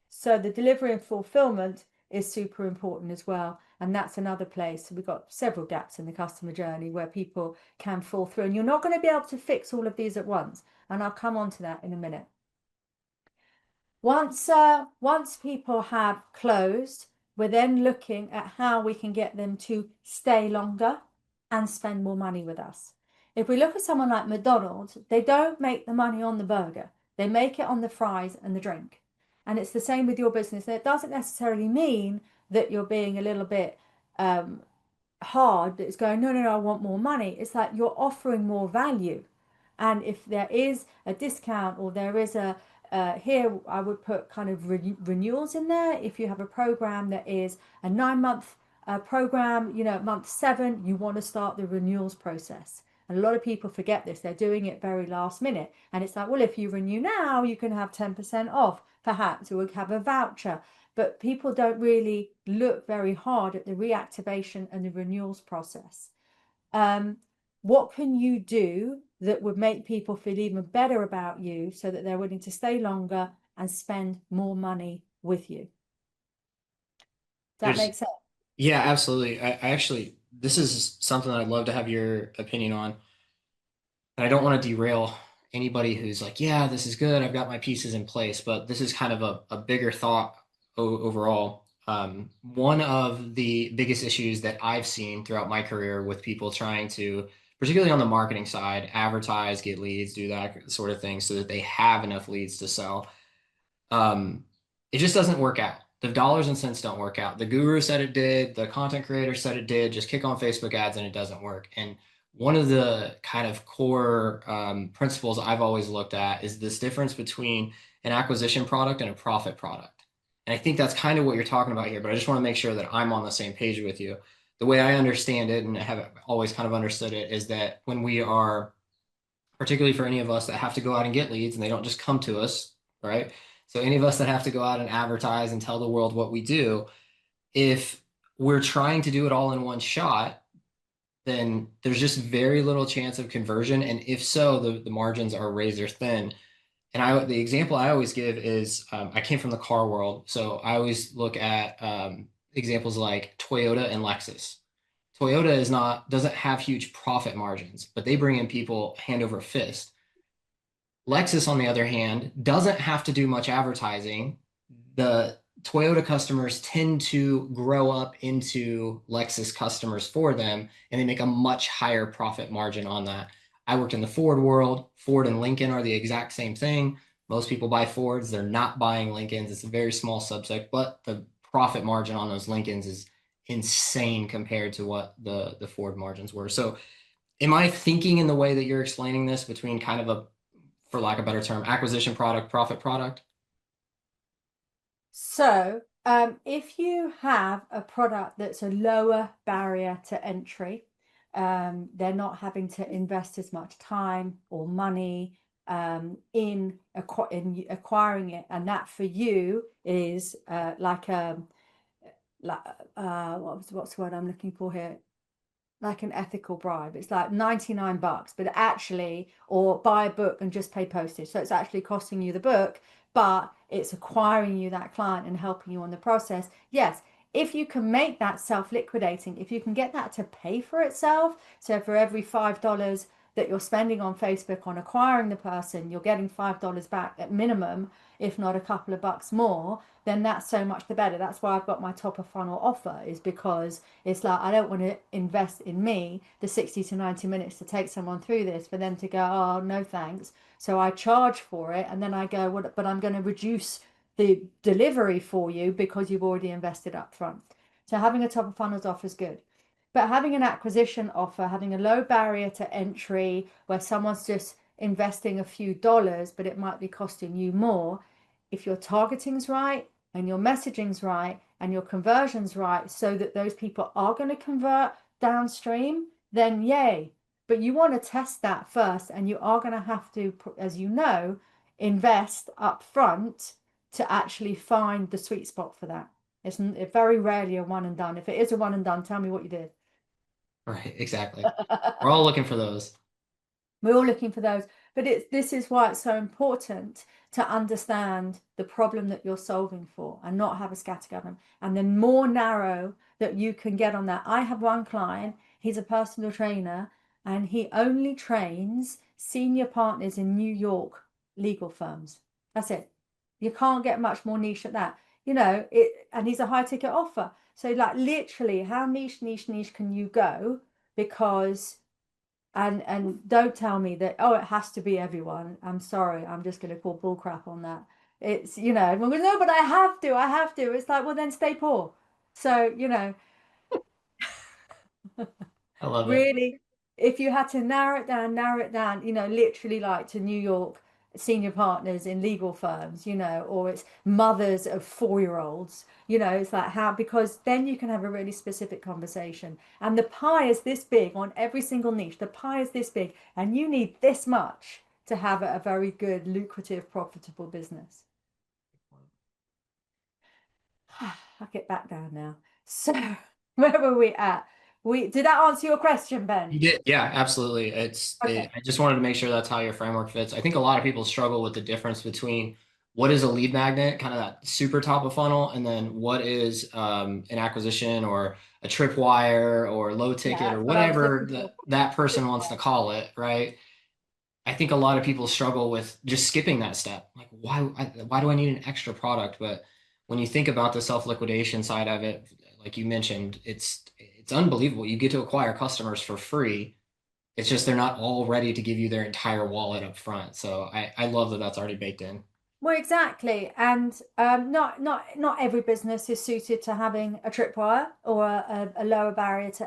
So the delivery and fulfillment is super important as well, and that's another place. So we've got several gaps in the customer journey where people can fall through, and you're not going to be able to fix all of these at once, and I'll come on to that in a minute. Once people have closed, we're then looking at how we can get them to stay longer and spend more money with us. If we look at someone like McDonald's, they don't make the money on the burger. They make it on the fries and the drink. And it's the same with your business. And it doesn't necessarily mean that you're being a little bit hard, that it's going, no, I want more money. It's like you're offering more value. And if there is a discount or there is a here I would put kind of renewals in there. If you have a program that is a 9-month program, you know, at month 7 you want to start the renewals process. And a lot of people forget this. They're doing it very last minute, and it's like, well, if you renew now you can have 10% off perhaps, or have a voucher. But people don't really look very hard at the reactivation and the renewals process. What can you do that would make people feel even better about you so that they're willing to stay longer and spend more money with you? Does that make sense? Yeah, absolutely. I actually, this is something that I'd love to have your opinion on. And I don't want to derail anybody who's like, yeah, this is good. I've got my pieces in place, but this is kind of a bigger thought overall. One of the biggest issues that I've seen throughout my career with people trying to, particularly on the marketing side, advertise, get leads, do that sort of thing so that they have enough leads to sell. Um, it just doesn't work out. The dollars and cents don't work out. The guru said it did. The content creator said it did. Just kick on Facebook ads and it doesn't work. And one of the kind of core principles I've always looked at is this difference between an acquisition product and a profit product. And I think that's kind of what you're talking about here, but I just want to make sure that I'm on the same page with you. The way I understand it and have always kind of understood it is that when we are, particularly for any of us that have to go out and get leads and they don't just come to us, right? So any of us that have to go out and advertise and tell the world what we do, if we're trying to do it all in one shot, then there's just very little chance of conversion. And if so, the margins are razor thin. And the example I always give is I came from the car world, so I always look at examples like Toyota and Lexus. Toyota doesn't have huge profit margins, but they bring in people hand over fist. Lexus, on the other hand, doesn't have to do much advertising. The Toyota customers tend to grow up into Lexus customers for them, and they make a much higher profit margin on that. I worked in the Ford world. Ford and Lincoln are the exact same thing. Most people buy Fords, they're not buying Lincolns. It's a very small subset, but the profit margin on those Lincolns is insane compared to what the Ford margins were. So, am I thinking in the way that you're explaining this between kind of a, for lack of a better term, acquisition product, profit product? So, if you have a product that's a lower barrier to entry, they're not having to invest as much time or money in acquiring it, and that for you is like what's the word I'm looking for here? Like an ethical bribe. It's like 99 bucks, but actually, or buy a book and just pay postage. So it's actually costing you the book, but it's acquiring you that client and helping you on the process. Yes, if you can make that self-liquidating, if you can get that to pay for itself, so for every $5 that you're spending on Facebook on acquiring the person, you're getting $5 back at minimum, if not a couple of bucks more, then that's so much the better. That's why I've got my top of funnel offer, is because it's like, I don't want to invest in me the 60 to 90 minutes to take someone through this for them to go, oh, no, thanks. So I charge for it. And then I go, what, but I'm going to reduce the delivery for you because you've already invested up front. So having a top of funnels offer is good. But having an acquisition offer, having a low barrier to entry where someone's just investing a few dollars, but it might be costing you more, if your targeting's right and your messaging's right and your conversion's right, so that those people are going to convert downstream, then yay. But you want to test that first, and you are going to have to, as you know, invest up front to actually find the sweet spot for that. It's very rarely a one and done. If it is a one and done, tell me what you did. Right, exactly. We're all looking for those. We're all looking for those, but this is why it's so important to understand the problem that you're solving for and not have a scattergun. And the more narrow that you can get on that. I have one client, he's a personal trainer, and he only trains senior partners in New York legal firms. That's it. You can't get much more niche at that. And he's a high ticket offer. So like literally, how niche can you go? Because and don't tell me that, oh, it has to be everyone. I'm sorry, I'm just going to call bull crap on that. It's, everyone goes, no, but I have to. It's like, well, then stay poor. So, I love it. really, if you had to narrow it down, literally like to New York senior partners in legal firms, or it's mothers of 4-year-olds, it's like how, because then you can have a really specific conversation. And the pie is this big on every single niche. The pie is this big, and you need this much to have a very good, lucrative, profitable business. I'll get back down now. So, where were we at? Did that answer your question, Ben? You did, yeah, absolutely. Okay. I just wanted to make sure that's how your framework fits. I think a lot of people struggle with the difference between what is a lead magnet, kind of that super top of funnel, and then what is an acquisition or a tripwire or low Yeah, ticket or that's what I was whatever looking for. that person wants to call it, right? I think a lot of people struggle with just skipping that step. Like, why do I need an extra product? But when you think about the self-liquidation side of it, like you mentioned, it's unbelievable. You get to acquire customers for free. It's just they're not all ready to give you their entire wallet up front. So I love that that's already baked in. Well, exactly, and not every business is suited to having a tripwire or a lower barrier to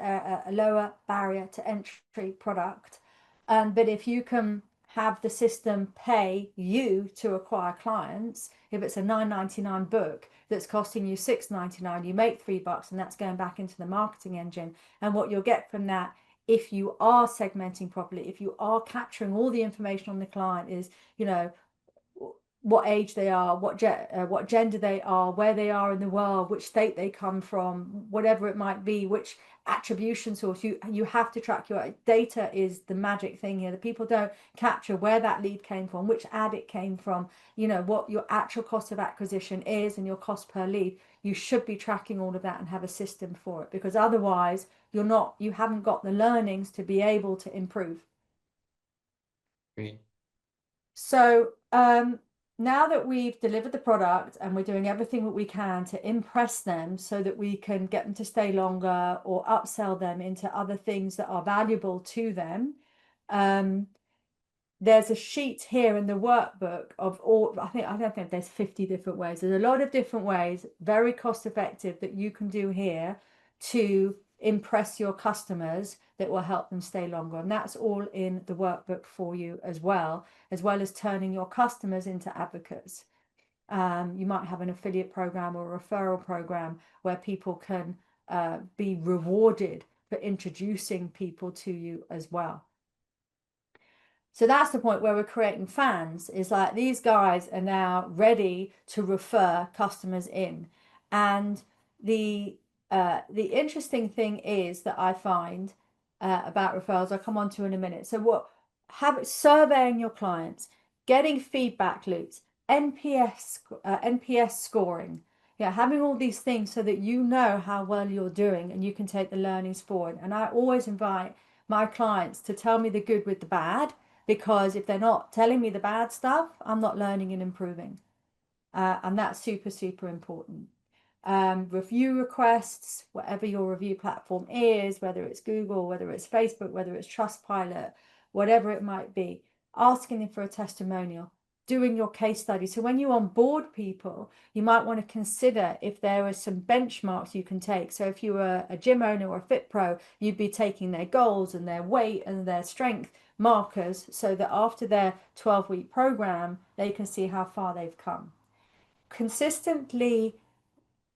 a lower barrier to entry product. But if you can have the system pay you to acquire clients, if it's a 9.99 book that's costing you 6.99, you make $3, and that's going back into the marketing engine. And what you'll get from that, if you are segmenting properly, if you are capturing all the information on the client, is, you know what age they are, what gender they are, where they are in the world, which state they come from, whatever it might be, which attribution source. You have to track your data. Is the magic thing here. The people don't capture where that lead came from, which ad it came from, you know, what your actual cost of acquisition is and your cost per lead. You should be tracking all of that and have a system for it, because otherwise you haven't got the learnings to be able to improve. Great. So now that we've delivered the product and we're doing everything that we can to impress them so that we can get them to stay longer or upsell them into other things that are valuable to them, there's a sheet here in the workbook of all, I don't think there's 50 different ways. There's a lot of different ways, very cost effective, that you can do here to impress your customers that will help them stay longer. And that's all in the workbook for you as well as turning your customers into advocates. You might have an affiliate program or a referral program where people can be rewarded for introducing people to you as well. So that's the point where we're creating fans, is like these guys are now ready to refer customers in. And the interesting thing is that I find about referrals, I'll come on to in a minute. So surveying your clients, getting feedback loops, NPS scoring, yeah, having all these things so that you know how well you're doing and you can take the learnings forward. And I always invite my clients to tell me the good with the bad, because if they're not telling me the bad stuff, I'm not learning and improving. And that's super, super important. Review requests, whatever your review platform is, whether it's Google, whether it's Facebook, whether it's Trustpilot, whatever it might be, asking them for a testimonial, doing your case study. So when you onboard people, you might want to consider if there are some benchmarks you can take. So if you were a gym owner or a fit pro, you'd be taking their goals and their weight and their strength markers so that after their 12-week program, they can see how far they've come. Consistently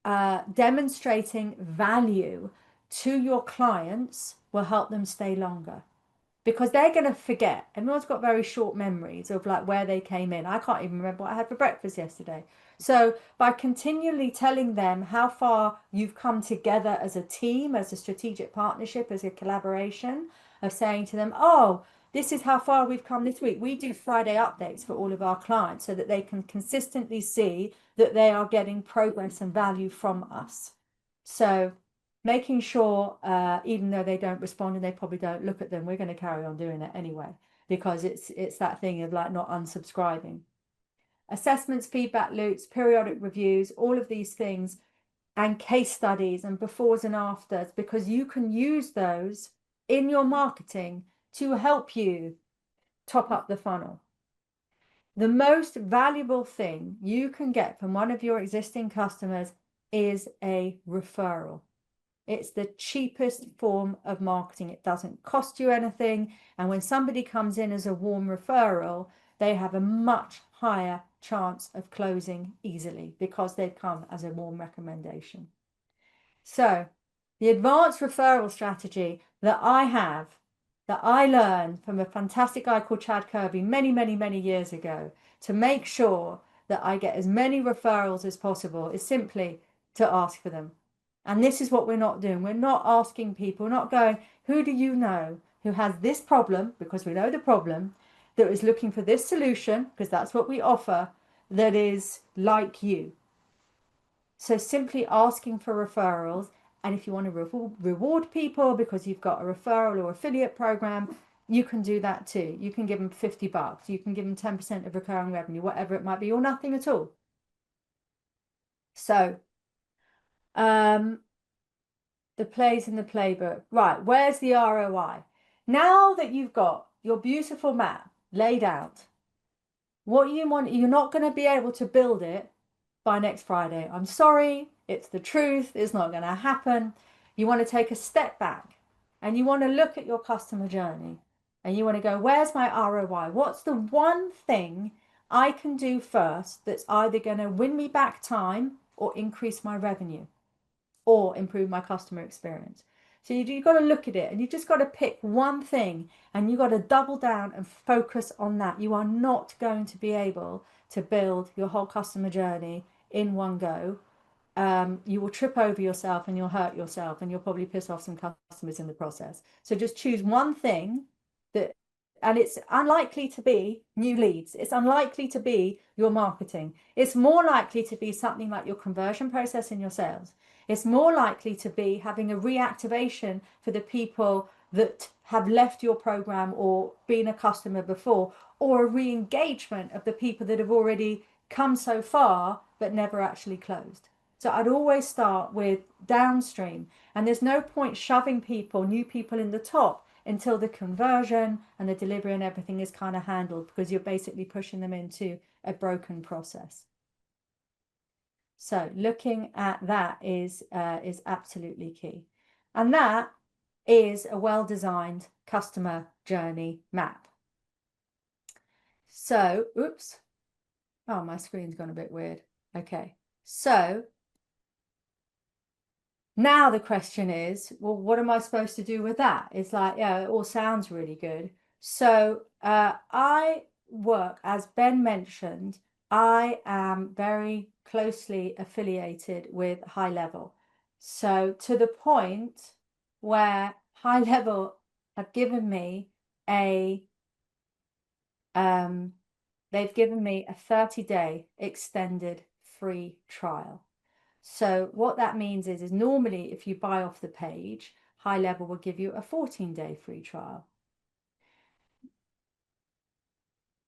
demonstrating value to your clients will help them stay longer, because they're going to forget. Everyone's got very short memories of like where they came in. I can't even remember what I had for breakfast yesterday. So by continually telling them how far you've come together as a team, as a strategic partnership, as a collaboration, of saying to them, oh, this is how far we've come this week. We do Friday updates for all of our clients so that they can consistently see that they are getting progress and value from us. So making sure, even though they don't respond and they probably don't look at them, we're going to carry on doing it anyway, because it's that thing of like not unsubscribing. Assessments, feedback loops, periodic reviews, all of these things, and case studies and befores and afters, because you can use those in your marketing to help you top up the funnel. The most valuable thing you can get from one of your existing customers is a referral. It's the cheapest form of marketing. It doesn't cost you anything. And when somebody comes in as a warm referral, they have a much higher chance of closing easily because they've come as a warm recommendation. So the advanced referral strategy that I learned from a fantastic guy called Chad Kirby many, many, many years ago, to make sure that I get as many referrals as possible, is simply to ask for them. And this is what we're not doing. We're not asking people, we're not going, who do you know who has this problem, because we know the problem, that is looking for this solution, because that's what we offer, that is like you. So simply asking for referrals. And if you want to reward people because you've got a referral or affiliate program, you can do that too. You can give them $50. You can give them 10% of recurring revenue, whatever it might be, or nothing at all. So the plays in the playbook. Right, where's the ROI? Now that you've got your beautiful map laid out, what you want, you're not going to be able to build it by next Friday. I'm sorry, it's the truth. It's not going to happen. You want to take a step back and you want to look at your customer journey and you want to go, where's my ROI? What's the one thing I can do first that's either going to win me back time or increase my revenue or improve my customer experience? So you've got to look at it and you've just got to pick one thing and you've got to double down and focus on that. You are not going to be able to build your whole customer journey in one go, you will trip over yourself and you'll hurt yourself and you'll probably piss off some customers in the process. So just choose one thing that, and it's unlikely to be new leads. It's unlikely to be your marketing. It's more likely to be something like your conversion process in your sales. It's more likely to be having a reactivation for the people that have left your program or been a customer before, or a re-engagement of the people that have already come so far but never actually closed. So I'd always start with downstream, and there's no point shoving people, new people in the top until the conversion and the delivery and everything is kind of handled, because you're basically pushing them into a broken process. So looking at that is absolutely key. And that is a well-designed customer journey map. So, oops. Oh, my screen's gone a bit weird. Okay. So now the question is, well, what am I supposed to do with that? It's like, yeah, it all sounds really good. So I work, as Ben mentioned, I am very closely affiliated with High Level. So to the point where High Level have given me a they've given me a 30-day extended free trial. So what that means is normally if you buy off the page, High Level will give you a 14-day free trial.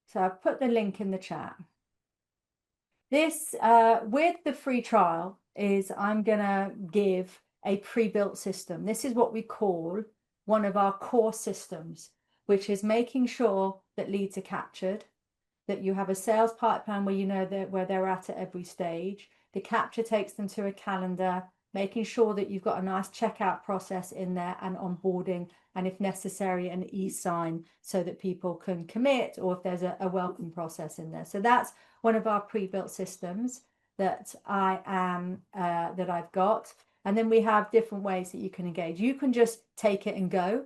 So I've put the link in the chat. This, with the free trial, is I'm going to give a pre-built system. This is what we call one of our core systems, which is making sure that leads are captured, that you have a sales pipeline where you know where they're at every stage. The capture takes them to a calendar, making sure that you've got a nice checkout process in there and onboarding, and if necessary, an e-sign so that people can commit, or if there's a welcome process in there. So that's one of our pre-built systems that I've got. And then we have different ways that you can engage. You can just take it and go.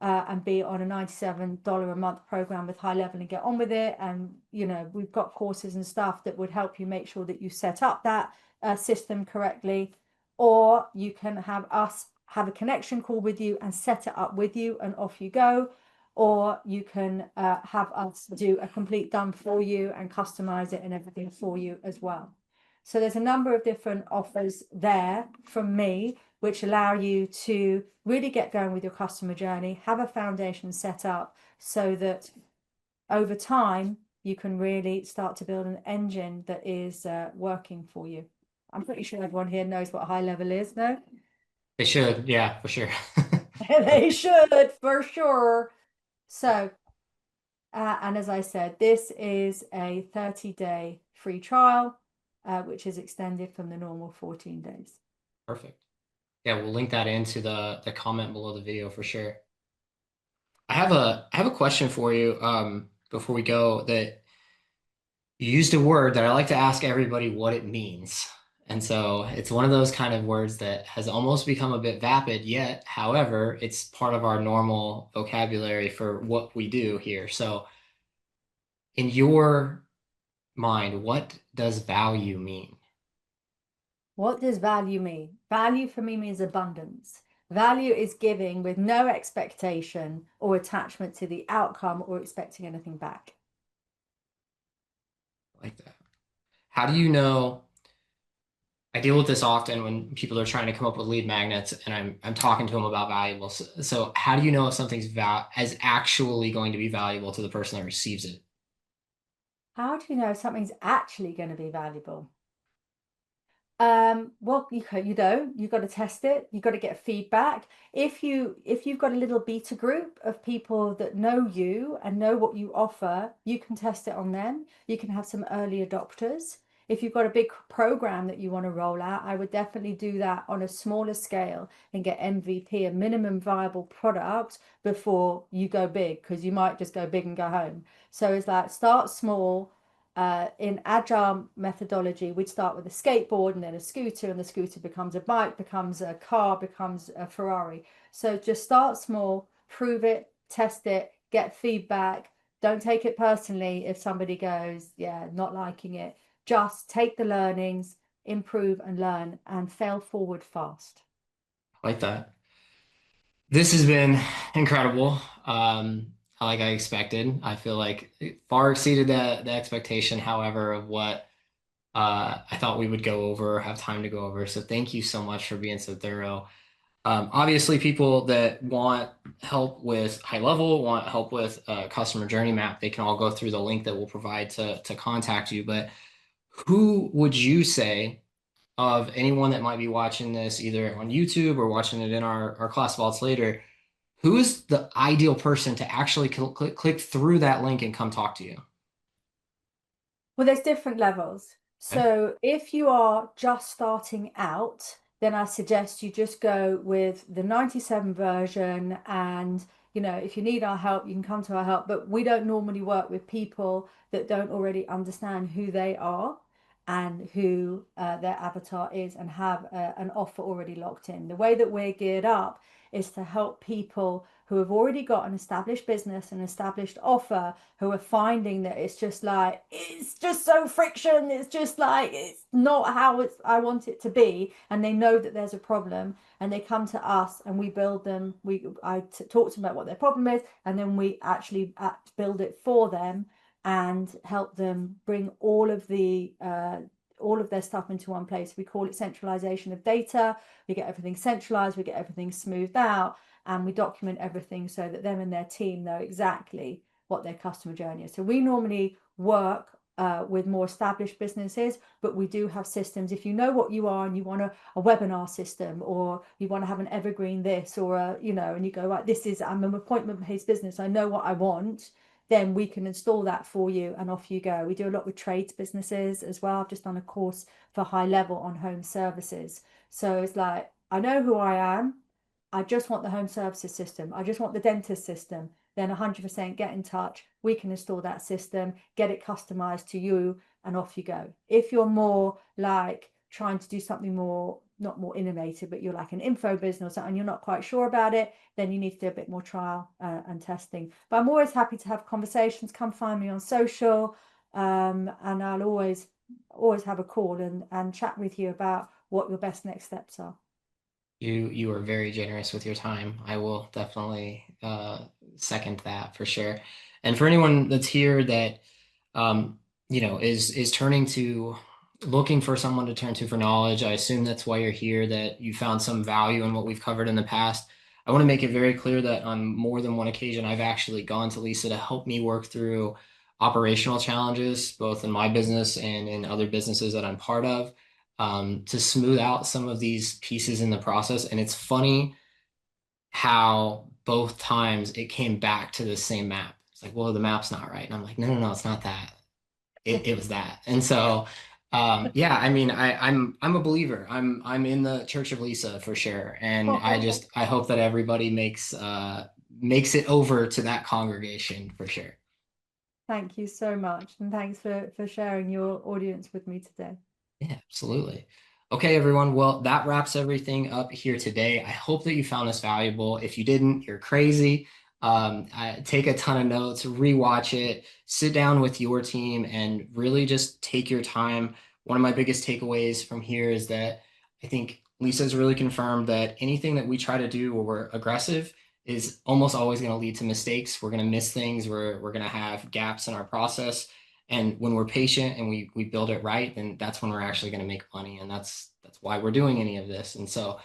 And be on a $97 a month program with High Level and get on with it. And, you know, we've got courses and stuff that would help you make sure that you set up that system correctly. Or you can have us have a connection call with you and set it up with you and off you go. Or you can have us do a complete done for you and customize it and everything for you as well. So there's a number of different offers there from me, which allow you to really get going with your customer journey, have a foundation set up so that over time, you can really start to build an engine that is working for you. I'm pretty sure everyone here knows what High Level is, no? They should, yeah, for sure. They should, for sure. So, and as I said, this is a 30-day free trial, which is extended from the normal 14 days. Perfect. Yeah, we'll link that into the comment below the video for sure. I have a question for you before we go, that you used a word that I like to ask everybody what it means. And so it's one of those kind of words that has almost become a bit vapid yet. However, it's part of our normal vocabulary for what we do here. So in your mind, what does value mean? What does value mean? Value for me means abundance. Value is giving with no expectation or attachment to the outcome or expecting anything back. I like that. How do you know? I deal with this often when people are trying to come up with lead magnets, and I'm talking to them about valuables. So how do you know if something's is actually going to be valuable to the person that receives it? How do you know if something's actually going to be valuable? Well, you don't. You've got to test it. You've got to get feedback. If you've got a little beta group of people that know you and know what you offer, you can test it on them. You can have some early adopters. If you've got a big program that you want to roll out, I would definitely do that on a smaller scale and get MVP, a minimum viable product, before you go big, because you might just go big and go home. So it's like, start small. In agile methodology, we'd start with a skateboard and then a scooter, and the scooter becomes a bike, becomes a car, becomes a Ferrari. So just start small, prove it, test it, get feedback, Don't take it personally if somebody goes, yeah, not liking it. Just take the learnings, improve and learn, and fail forward fast. Like that. This has been incredible. Like I expected. I feel like it far exceeded the expectation, however, of what I thought we would go over, have time to go over. So thank you so much for being so thorough. Obviously, people that want help with high level, want help with a customer journey map, they can all go through the link that we'll provide to contact you. But who would you say of anyone that might be watching this either on YouTube or watching it in our class vaults later, who is the ideal person to actually click through that link and come talk to you? Well, there's different levels. Okay. So if you are just starting out, then I suggest you just go with the 97 version. And, if you need our help, you can come to our help. But we don't normally work with people that don't already understand who they are and who their avatar is and have an offer already locked in. The way that we're geared up is to help people who have already got an established business, an established offer, who are finding that it's just so friction. It's just like it's not how I want it to be, and they know that there's a problem, and they come to us, and we build them. I talk to them about what their problem is, and then we actually build it for them and help them bring all of their stuff into one place. We call it centralization of data. We get everything centralized, we get everything smoothed out, and we document everything so that them and their team know exactly what their customer journey is. So we normally work with more established businesses, but we do have systems. If you know what you are and you want a webinar system, or you want to have an evergreen this, or and you go, right, I'm an appointment-based business, I know what I want, then we can install that for you and off you go. We do a lot with trades businesses as well. I've just done a course for high level on home services. So it's like, I know who I am. I just want the home services system. I just want the dentist system. Then 100% get in touch. We can install that system, get it customized to you, and off you go. If you're more like trying to do something more, not more innovative, but you're like an info business or something, you're not quite sure about it, then you need to do a bit more trial and testing. But I'm always happy to have conversations. Come find me on social, and I'll always have a call and chat with you about what your best next steps are. You are very generous with your time. I will definitely second that for sure. And for anyone that's here that is turning to looking for someone to turn to for knowledge, I assume that's why you're here, that you found some value in what we've covered in the past. I want to make it very clear that on more than one occasion, I've actually gone to Lisa to help me work through operational challenges, both in my business and in other businesses that I'm part of, to smooth out some of these pieces in the process. And it's funny how both times it came back to the same map. It's like, well, the map's not right. And I'm like, no, no, no, it's not that. It was that. And so yeah, I mean, I'm a believer. I'm in the Church of Lisa for sure. And I hope that everybody makes it over to that congregation for sure. Thank you so much. And thanks for sharing your audience with me today. Yeah, absolutely. Okay, everyone. Well, that wraps everything up here today. I hope that you found this valuable. If you didn't, you're crazy. Take a ton of notes, rewatch it, sit down with your team, and really just take your time. One of my biggest takeaways from here is that I think Lisa's really confirmed that anything that we try to do where we're aggressive is almost always going to lead to mistakes. We're going to miss things. We're going to have gaps in our process. And when we're patient and we build it right, then that's when we're actually going to make money. And that's why we're doing any of this. And so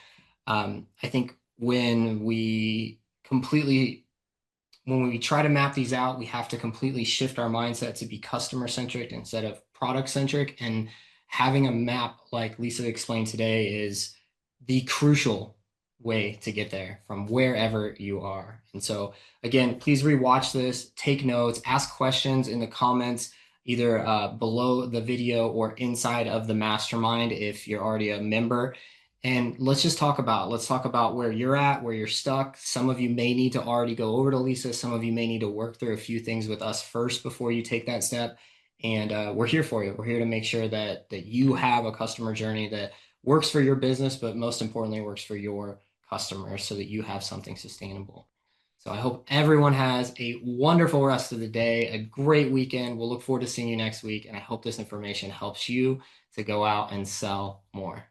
I think when we try to map these out, we have to completely shift our mindset to be customer centric instead of product centric. And having a map like Lisa explained today is the crucial way to get there from wherever you are. And so again, please rewatch this, take notes, ask questions in the comments, either below the video or inside of the mastermind if you're already a member. And let's talk about where you're at, where you're stuck. Some of you may need to already go over to Lisa. Some of you may need to work through a few things with us first before you take that step. And we're here for you. We're here to make sure that you have a customer journey that works for your business, but most importantly, works for your customers so that you have something sustainable. So I hope everyone has a wonderful rest of the day, a great weekend. We'll look forward to seeing you next week. And I hope this information helps you to go out and sell more.